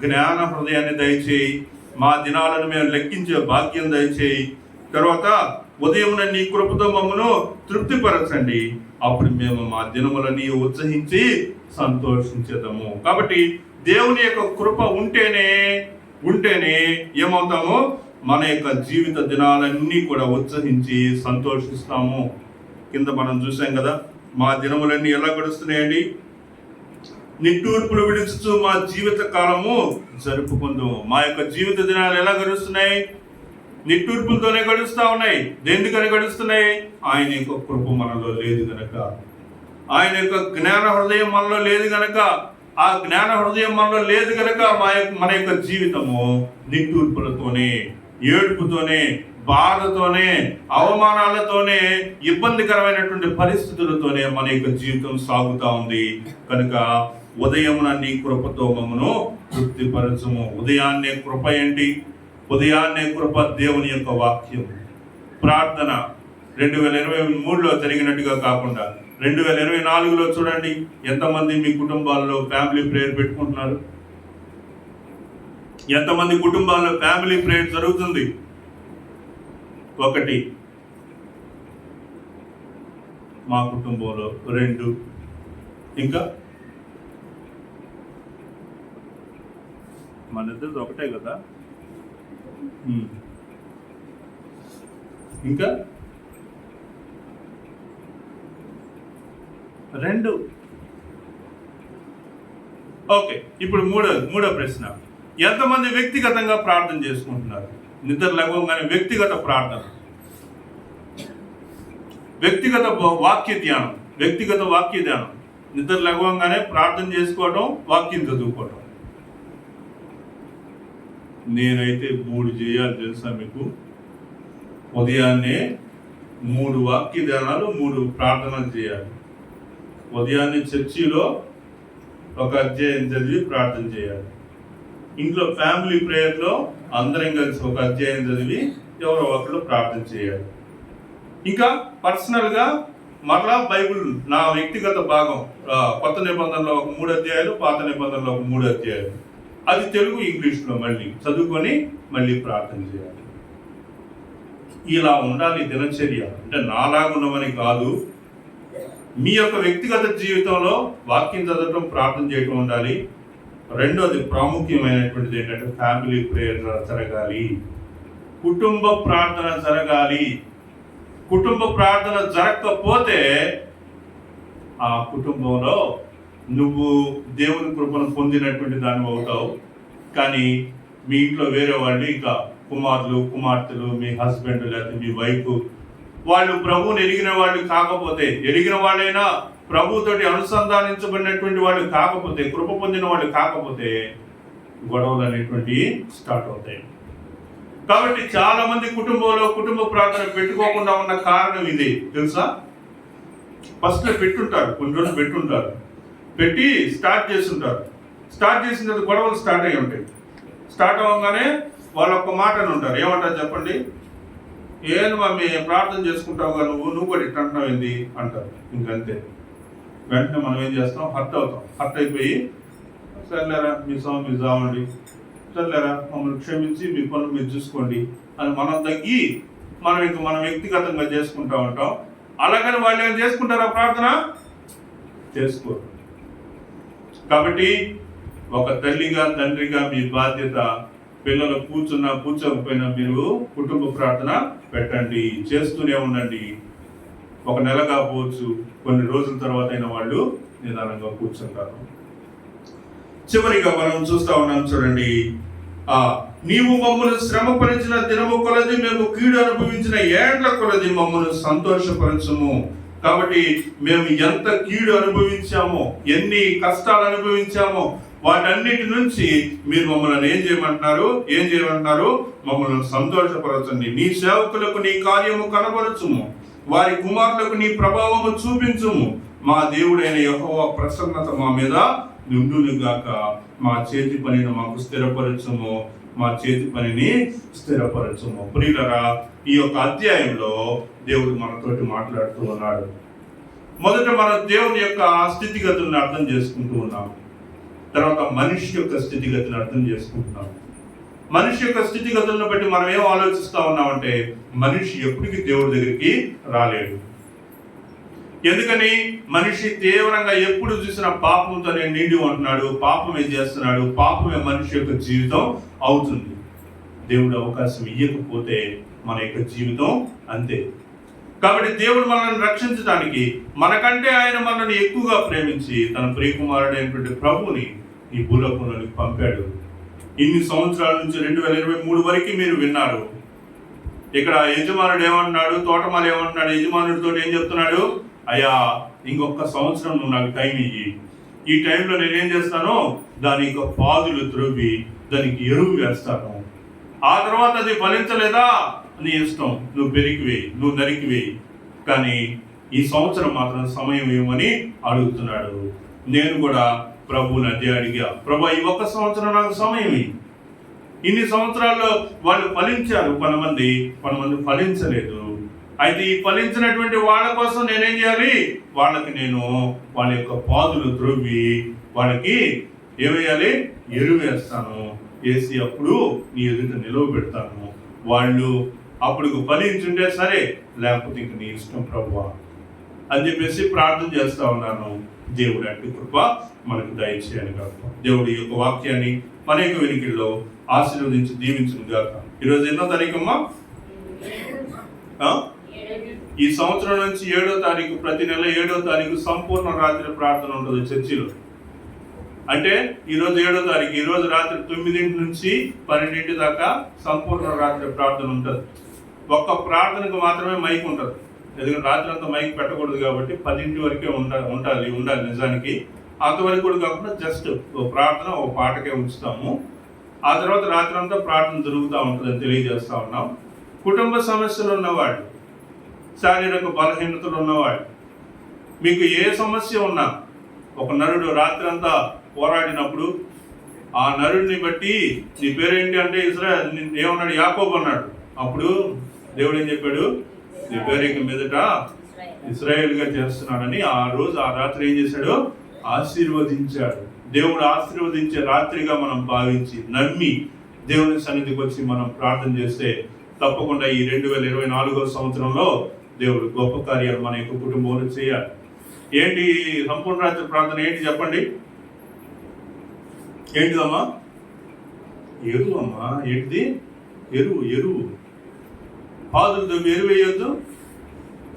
Speaker 1: జ్ఞాన హృదయాన్ని దయచేయి, మా దినాలను మేము లెక్కించే భాగ్యం దయచేయి. తర్వాత ఉదయమున నీ కృపతో మమ్మను తృప్తిపరచండి, అప్పుడు మేము మా దినములని ఉత్సహించి సంతోషించేద్దాము. కాబట్టి దేవుని యొక్క కృప ఉంటేనే ఏమవుతాము? మన యొక్క జీవిత దినాలన్నీ కూడా ఉత్సహించి సంతోషిస్తాము. కింద మనం చూసాం కదా, మా దినములన్నీ ఎలా గడుస్తున్నాయండి? నిట్టూర్పులు విడుచుతూ మా జీవిత కాలము జరుపుకుందాము. మా యొక్క జీవిత దినాలు ఎలా గడుస్తున్నాయి? నిట్టూర్పులతోనే గడుస్తూ ఉన్నాయి. ఎందుకని గడుస్తున్నాయి? ఆయన యొక్క కృప మనలో లేదు గనక, ఆయన యొక్క జ్ఞాన హృదయం మనలో లేదు గనక, ఆ జ్ఞాన హృదయం మనలో లేదు గనక మన యొక్క జీవితము నిట్టూర్పులతోనే, ఏడుపుతోనే, బాధతోనే, అవమానాలతోనే, ఇబ్బందికరమైనటువంటి పరిస్థితులతోనే మన యొక్క జీవితం సాగుతూ ఉంది. కనుక ఉదయమున నీ కృపతో మమ్మను తృప్తిపరచము. ఉదయాన్నే కృప ఏంటి? ఉదయాన్నే కృప దేవుని యొక్క వాక్యం. ప్రార్థన 2023లో జరిగినట్టుగా కాకుండా 2024లో చూడండి ఎంతమంది మీ కుటుంబాల్లో ఫ్యామిలీ ప్రేయర్ పెట్టుకుంటున్నారు? ఎంతమంది కుటుంబాల్లో ఫ్యామిలీ ప్రేయర్ జరుగుతుంది? 1, మా కుటుంబంలో 2, ఇంకా మన ఇద్దరు ఒకటే కదా, ఇంకా 2. ఓకే, ఇప్పుడు మూడో ప్రశ్న, ఎంతమంది వ్యక్తిగతంగా ప్రార్థన చేసుకుంటున్నారు? నిద్ర లేవగానే వ్యక్తిగత ప్రార్థన, వ్యక్తిగత వాక్య ధ్యానం, నిద్ర లేవగానే ప్రార్థన చేసుకోవడం, వాక్యం చదువుకోవడం. నేనైతే 3 చేయాలి తెలుసా మీకు? ఉదయాన్నే 3 వాక్య ధ్యానాలు, 3 ప్రార్థనలు చేయాలి. ఉదయాన్నే చర్చిలో 1 అధ్యాయం చదివి ప్రార్థన చేయాలి. ఇంట్లో ఫ్యామిలీ ప్రేయర్లో అందరం కలిసి 1 అధ్యాయం చదివి ఎవరో ఒకరు ప్రార్థన చేయాలి. ఇంకా పర్సనల్గా మరలా బైబిల్ నా వ్యక్తిగత భాగం, కొత్త నిబంధనలో ఒక 3 అధ్యాయాలు, పాత నిబంధనలో ఒక 3 అధ్యాయాలు, అది తెలుగు ఇంగ్లీష్లో మళ్ళీ చదువుకొని మళ్ళీ ప్రార్థన చేయాలి. ఇలా ఉండాలి దినచర్య. అంటే నాలాగున్నమని కాదు, మీ యొక్క వ్యక్తిగత జీవితంలో వాక్యం చదవటం, ప్రార్థన చేయటం ఉండాలి. రెండోది ప్రాముఖ్యమైనటువంటిది ఏంటంటే ఫ్యామిలీ ప్రేయర్ జరగాలి, కుటుంబ ప్రార్థన జరగాలి. కుటుంబ ప్రార్థన జరగకపోతే ఆ కుటుంబంలో నువ్వు దేవుని కృపను పొందినటువంటి దాన్ని అవుతావు, కానీ మీ ఇంట్లో వేరే వాళ్ళు, ఇంకా కుమారులు కుమార్తెలు, మీ హస్బెండ్ లేకపోతే మీ వైఫ్, వాళ్ళు ప్రభువుని ఎరిగిన వాళ్ళు కాకపోతే, ఎరిగిన వాళ్ళైనా ప్రభువుతోటి అనుసంధానించబడినటువంటి వాళ్ళు కాకపోతే, కృప పొందిన వాళ్ళు కాకపోతే గొడవలు అనేటువంటి స్టార్ట్ అవుతాయి. కాబట్టి చాలా మంది కుటుంబంలో కుటుంబ ప్రార్థన పెట్టుకోకుండా ఉన్న కారణం ఇది తెలుసా? ఫస్ట్ పెట్టుంటారు, కొన్ని రోజులు పెట్టుంటారు, పెట్టి స్టార్ట్ చేస్తుంటారు. స్టార్ట్ చేసిన తర్వాత గొడవలు స్టార్ట్ అయ్యి ఉంటాయి. స్టార్ట్ అవ్వగానే వాళ్ళు ఒక్క మాట అని ఉంటారు. ఏమంటారు చెప్పండి? ఏను మమ్మీ ప్రార్థన చేసుకుంటావుగా, నువ్వు కూడా ఇట్లా అంటున్నావు ఏంది అంటారు. ఇంకంతే. వెంటనే మనం ఏం చేస్తాం? హర్ట్ అవుతాం. హర్ట్ అయిపోయి సర్లేరా మీ సౌండ్ మీరు చావండి, సర్లేరా మమ్మల్ని క్షమించి మీ పనులు మీరు చూసుకోండి అని మనం తగ్గి మనం వ్యక్తిగతంగా చేసుకుంటా ఉంటాం. అలాగని వాళ్ళు ఏం చేసుకుంటారా? ప్రార్థన చేసుకోరు. కాబట్టి ఒక తల్లిగా తండ్రిగా మీ బాధ్యత, పిల్లలు కూర్చోకపోయినా మీరు కుటుంబ ప్రార్థన పెట్టండి, చేస్తూనే ఉండండి. ఒక నెల కాకపోవచ్చు, కొన్ని రోజుల తర్వాత అయినా వాళ్ళు నిదానంగా కూర్చుంటారు. చివరిగా మనం చూస్తా ఉన్నాం చూడండి, నీవు మమ్మల్ని శ్రమపరిచిన దినము కొలది, మేము కీడు అనుభవించిన ఏండ్ల కొలది మమ్మల్ని సంతోషపరచము. కాబట్టి మేము ఎంత కీడు అనుభవించామో, ఎన్ని కష్టాలు అనుభవించామో, వాటన్నిటి నుంచి మీరు మమ్మల్ని ఏం చేయమంటున్నారు? మమ్మల్ని సంతోషపరచండి. నీ సేవకులకు నీ కార్యము కనబరచుము, వారి కుమారులకు నీ ప్రభావము చూపించుము. మా దేవుడైన యెహోవా ప్రసన్నత మా మీద నిండునుగాక. మా చేతి పనిని మాకు స్థిరపరచుము, మా చేతి పనిని స్థిరపరచుము. ప్రియులరా, ఈ యొక్క అధ్యాయంలో దేవుడు మనతోటి మాట్లాడుతూ ఉన్నాడు. మొదట మనం దేవుని యొక్క స్థితిగతులను అర్థం చేసుకుంటూ ఉన్నాం. తర్వాత మనిషి యొక్క స్థితిగతిని అర్థం చేసుకుంటున్నాం. మనిషి యొక్క స్థితిగతులను బట్టి మనం ఏం ఆలోచిస్తూ ఉన్నామంటే, మనిషి ఎప్పటికీ దేవుడి దగ్గరికి రాలేడు. ఎందుకని? మనిషి తీవ్రంగా ఎప్పుడు చూసినా పాపంతోనే నిండి ఉంటున్నాడు, పాపమే చేస్తున్నాడు, పాపమే మనిషి యొక్క జీవితం అవుతుంది. దేవుడు అవకాశం ఇవ్వకపోతే మన యొక్క జీవితం అంతే. కాబట్టి దేవుడు మనల్ని రక్షించడానికి, మనకంటే ఆయన మనల్ని ఎక్కువగా ప్రేమించి తన ప్రియకుమారుడైనటువంటి ప్రభువుని ఈ భూలోకంలోనికి పంపాడు. ఇన్ని సంవత్సరాల నుంచి 2023 వరకు మీరు విన్నారు. ఇక్కడ యజమానుడు ఏమంటున్నాడు? తోటమాలి ఏమంటున్నాడు? యజమానుడితో ఏం చెప్తున్నాడు? అయ్యా, ఇంకొక సంవత్సరం నువ్వు నాకు టైం ఇయ్యి. ఈ టైంలో నేనేం చేస్తానో దాని యొక్క పాదులు త్రవ్వి దానికి ఎరువు వేస్తాను. ఆ తర్వాత అది ఫలించలేదా నీ ఇష్టం, నువ్వు పెరిగివేయి, నువ్వు నరికివేయి, కానీ ఈ సంవత్సరం మాత్రం సమయం ఇవ్వమని అడుగుతున్నాడు. నేను కూడా ప్రభువుని అదే అడిగా, ప్రభు ఈ ఒక్క సంవత్సరం నాకు సమయం ఇవ్వు. ఇన్ని సంవత్సరాల్లో వాళ్ళు ఫలించారు, కొంతమంది ఫలించలేదు. అయితే ఈ ఫలించినటువంటి వాళ్ళ కోసం నేనేం చేయాలి? వాళ్ళకి నేను వాళ్ళ యొక్క పాదులు త్రవ్వి వాళ్ళకి ఏమేయాలి? ఎరువు వేస్తాను, వేసి అప్పుడు నీ ఎదుట నిలువ పెడతాను. వాళ్ళు అప్పుడు ఫలించుంటే సరే, లేకపోతే ఇంక నీ ఇష్టం ప్రభువా అని చెప్పేసి ప్రార్థన చేస్తా ఉన్నాను. దేవుడు అట్టి కృప మనకు దయచేయను గాక. దేవుడి యొక్క వాక్యాన్ని అనేక వెనుకల్లో ఆశీర్వదించి దీవించును గాక. ఈరోజు ఎన్నో తారీఖమ్మా? ఈ సంవత్సరం నుంచి 7వ తారీఖు, ప్రతి నెల 7వ తారీఖు సంపూర్ణ రాత్రి ప్రార్థన ఉంటుంది చర్చిలో. అంటే ఈరోజు 7వ తారీఖు, ఈరోజు రాత్రి 9 నుంచి 12 దాకా సంపూర్ణ రాత్రి ప్రార్థన ఉంటుంది. ఒక్క ప్రార్థనకు మాత్రమే మైక్ ఉంటుంది. ఎందుకంటే రాత్రి అంతా మైక్ పెట్టకూడదు కాబట్టి 10 వరకే ఉండాలి నిజానికి. అంతవరకు కూడా కాకుండా జస్ట్ ఓ ప్రార్థన, ఓ పాటకే ఉంచుతాము. ఆ తర్వాత రాత్రి అంతా ప్రార్థన జరుగుతూ ఉంటుందని తెలియజేస్తా ఉన్నాం. కుటుంబ సమస్యలు ఉన్నవాళ్ళు, శారీరక బలహీనతలు ఉన్నవాళ్ళు, మీకు ఏ సమస్య ఉన్నా, ఒక నరుడు రాత్రి అంతా పోరాడినప్పుడు ఆ నరుడిని బట్టి నీ పేరేంటి అంటే ఏమన్నాడు? యాకోబు అన్నాడు. అప్పుడు దేవుడు ఏం చెప్పాడు? నీ పేరు ఇక మీదట ఇశ్రాయేలుగా చేస్తున్నానని ఆ రోజు ఆ రాత్రి ఏం చేశాడు? ఆశీర్వదించాడు. దేవుడు ఆశీర్వదించే రాత్రిగా మనం భావించి నమ్మి దేవుని సన్నిధికి వచ్చి మనం ప్రార్థన చేస్తే తప్పకుండా ఈ 2024 సంవత్సరంలో దేవుడు గొప్ప కార్యాలు మన యొక్క కుటుంబంలో చేయాలి. ఏంటి సంపూర్ణ రాత్రి ప్రార్థన? ఏంటి చెప్పండి? ఏంటిదమ్మా? ఎరువు అమ్మా. ఏంటిది? ఎరువు. పాదులతో ఎరువు వేయొద్దు,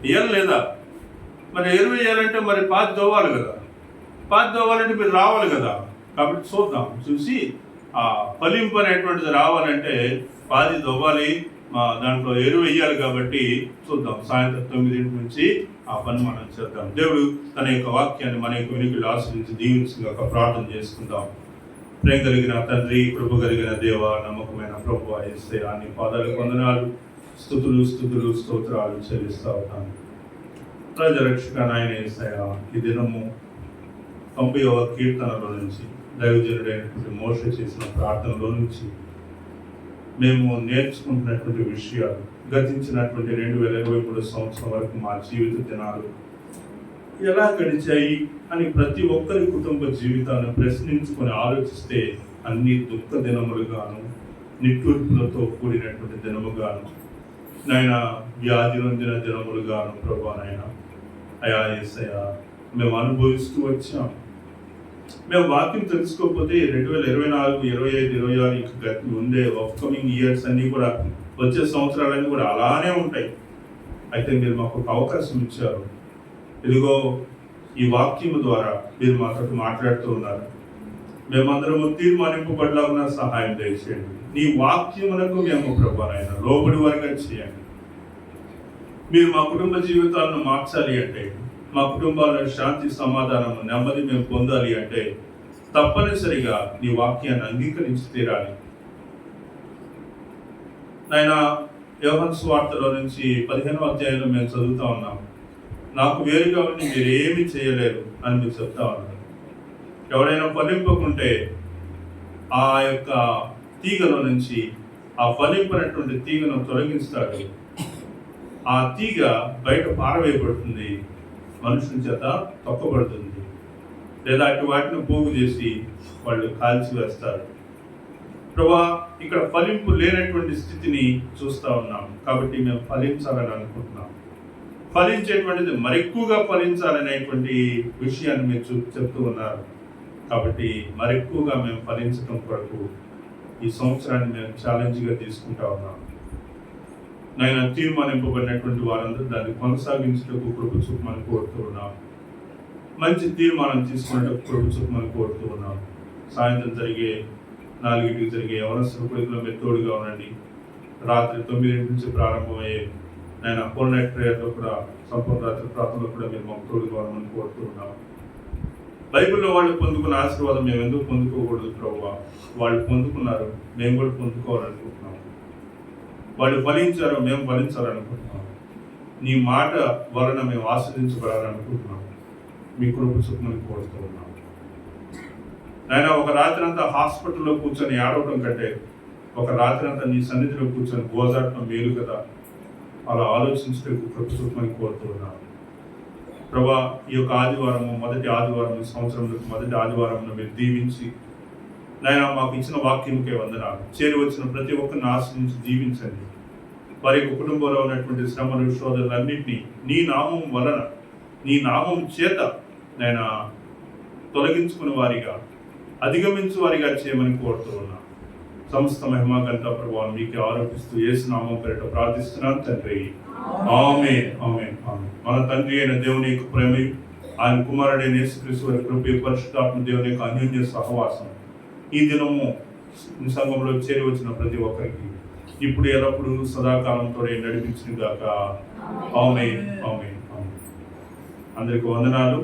Speaker 1: వేయాలి లేదా? మరి ఎరువు వేయాలంటే మరి పాతి దవ్వాలి కదా. పాతి దవ్వాలంటే మీరు రావాలి కదా. కాబట్టి చూద్దాం, చూసి ఆ ఫలింపు అనేటువంటిది రావాలంటే పాది దవ్వాలి, దాంట్లో ఎరువు వేయాలి. కాబట్టి చూద్దాం, సాయంత్రం 9 నుంచి ఆ పని మనం చేద్దాం. దేవుడు తన యొక్క వాక్యాన్ని మన యొక్క వినికిడి ఆశ్రయించి దీవించగా ప్రార్థన చేసుకుందాం. ప్రేమ కలిగిన తండ్రి, కృప కలిగిన దేవ, నమ్మకమైన ప్రభు యేసే అన్ని పాదాలకు వందనాలు, స్తుతులు స్తోత్రాలు చెల్లిస్తా ఉన్నాను. ప్రజరక్షక నాయన యేసయ్య, ఈ దినము 90వ కీర్తనలో నుంచి దైవజనుడైనటువంటి మోషే చేసిన ప్రార్థనలో నుంచి మేము నేర్చుకుంటున్నటువంటి విషయాలు, గతించినటువంటి 2023 సంవత్సరం వరకు మా జీవిత దినాలు ఎలా గడిచాయి అని ప్రతి ఒక్కరి కుటుంబ జీవితాన్ని ప్రశ్నించుకొని ఆలోచిస్తే అన్ని దుఃఖ దినములుగాను, నిట్టూర్పులతో కూడినటువంటి దినముగాను, నాయన వ్యాధి నొందిన దినములుగాను ప్రభా నాయన అయా యేసయ్య మేము అనుభవిస్తూ వచ్చాం. మేము వాక్యం తెలుసుకోకపోతే 2024, 25, 26 ఇంకా గతి ఉండే అప్కమింగ్ ఇయర్స్ అన్నీ కూడా, వచ్చే సంవత్సరాలన్నీ కూడా అలానే ఉంటాయి. అయితే మీరు మాకు ఒక అవకాశం ఇచ్చారు. ఇదిగో ఈ వాక్యము ద్వారా మీరు మాతో మాట్లాడుతూ ఉన్నారు. మేమందరము తీర్మానింపబడలాగా సహాయం దయచేయండి. నీ వాక్యమునకు మేము ప్రభా నాయన లోబడి వారిగా చేయండి. మీరు మా కుటుంబ జీవితాలను మార్చాలి అంటే, మా కుటుంబాల శాంతి, సమాధానం, నెమ్మది మేము పొందాలి అంటే తప్పనిసరిగా నీ వాక్యాన్ని అంగీకరించి తీరాలి. నాయన యోహాను సువార్తలో నుంచి 15వ అధ్యాయంలో మేము చదువుతా ఉన్నాం. నాకు వేరుగా ఉండి మీరు ఏమి చేయలేరు అని మీరు చెప్తా ఉన్నారు. ఎవరైనా ఫలింపకుంటే ఆ యొక్క తీగలో నుంచి ఆ ఫలింపనటువంటి తీగను తొలగిస్తాడు. ఆ తీగ బయట పారవేయబడుతుంది, మనుషుల చేత తొక్కబడుతుంది, లేదా అటు వాటిని పోగు చేసి వాళ్ళు కాల్చి వేస్తారు. ప్రభా, ఇక్కడ ఫలింపు లేనటువంటి స్థితిని చూస్తూ ఉన్నాం. కాబట్టి మేము ఫలించాలని అనుకుంటున్నాం. ఫలించేటువంటిది మరెక్కువగా ఫలించాలనేటువంటి విషయాన్ని మీరు చెప్తూ ఉన్నారు. కాబట్టి మరెక్కువగా మేము ఫలించడం కొరకు ఈ సంవత్సరాన్ని మేము ఛాలెంజ్గా తీసుకుంటా ఉన్నాం. నేను తీర్మానింపబడినటువంటి వారందరూ దాన్ని కొనసాగించటకు కృప చూపమని కోరుతూ ఉన్నాం. మంచి తీర్మానం తీసుకునేటకు కృప చూపమని కోరుతూ ఉన్నాం. సాయంత్రం 4కి జరిగే యవనస్తుల కొడుకులో మీరు తోడుగా ఉండండి. రాత్రి 9 నుంచి ప్రారంభమయ్యే నేను ఫుల్ నైట్ ప్రేయర్లో కూడా, సంపూర్ణ రాత్రి ప్రార్థనలో కూడా మీరు మాకు తోడుగా ఉండమని కోరుతూ ఉన్నాం. బైబిల్లో వాళ్ళు పొందుకున్న ఆశీర్వాదం మేము ఎందుకు పొందుకోకూడదు ప్రభువా? వాళ్ళు పొందుకున్నారు, మేము కూడా పొందుకోవాలనుకుంటున్నాం. వాళ్ళు ఫలించారు, మేము ఫలించాలనుకుంటున్నాం. నీ మాట వలన మేము ఆస్వాదించబడాలనుకుంటున్నాం. మీ కృప చూపమని కోరుతూ ఉన్నాం. నాయన, ఒక రాత్రి అంతా హాస్పిటల్లో కూర్చొని ఏడవటం కంటే ఒక రాత్రి అంతా నీ సన్నిధిలో కూర్చొని గోజాటం మేలు కదా. అలా ఆలోచించడానికి కృప చూపమని కోరుతూ ఉన్నాను. ప్రభా, ఈ యొక్క ఆదివారము, మొదటి ఆదివారం, సంవత్సరంలో మొదటి ఆదివారంలో మీరు దీవించి నాయన మాకు ఇచ్చిన వాక్యంకే వందనాలు. చేరి వచ్చిన ప్రతి ఒక్కరిని ఆశ్రయించి దీవించండి. వారి యొక్క కుటుంబంలో ఉన్నటువంటి శ్రమలు, శోధనలన్నింటినీ నీ నామం వలన, నీ నామం చేత నేను తొలగించుకునే వారిగా, అధిగమించు వారిగా చేయమని కోరుతూ ఉన్నాను. సమస్త మహిమ ఘనత ప్రభావం మీకు ఆరోపిస్తూ యేసు నామం పేరిట ప్రార్థిస్తున్నాను తండ్రి. ఆమేన్, ఆమేన్, ఆమేన్. మన తండ్రి అయిన దేవుని యొక్క ప్రేమ, ఆయన కుమారుడైన యేసుక్రీస్తు వారి కృప, పరిశుద్ధాత్మ దేవుని యొక్క అన్యోన్య సహవాసం ఈ దినము సంఘంలో చేరి వచ్చిన ప్రతి ఒక్కరికి ఇప్పుడు ఎల్లప్పుడూ సదాకాలంతో నడిపించిన గాక. ఆమేన్, ఆమేన్, ఆమేన్. అందరికీ వందనాలు.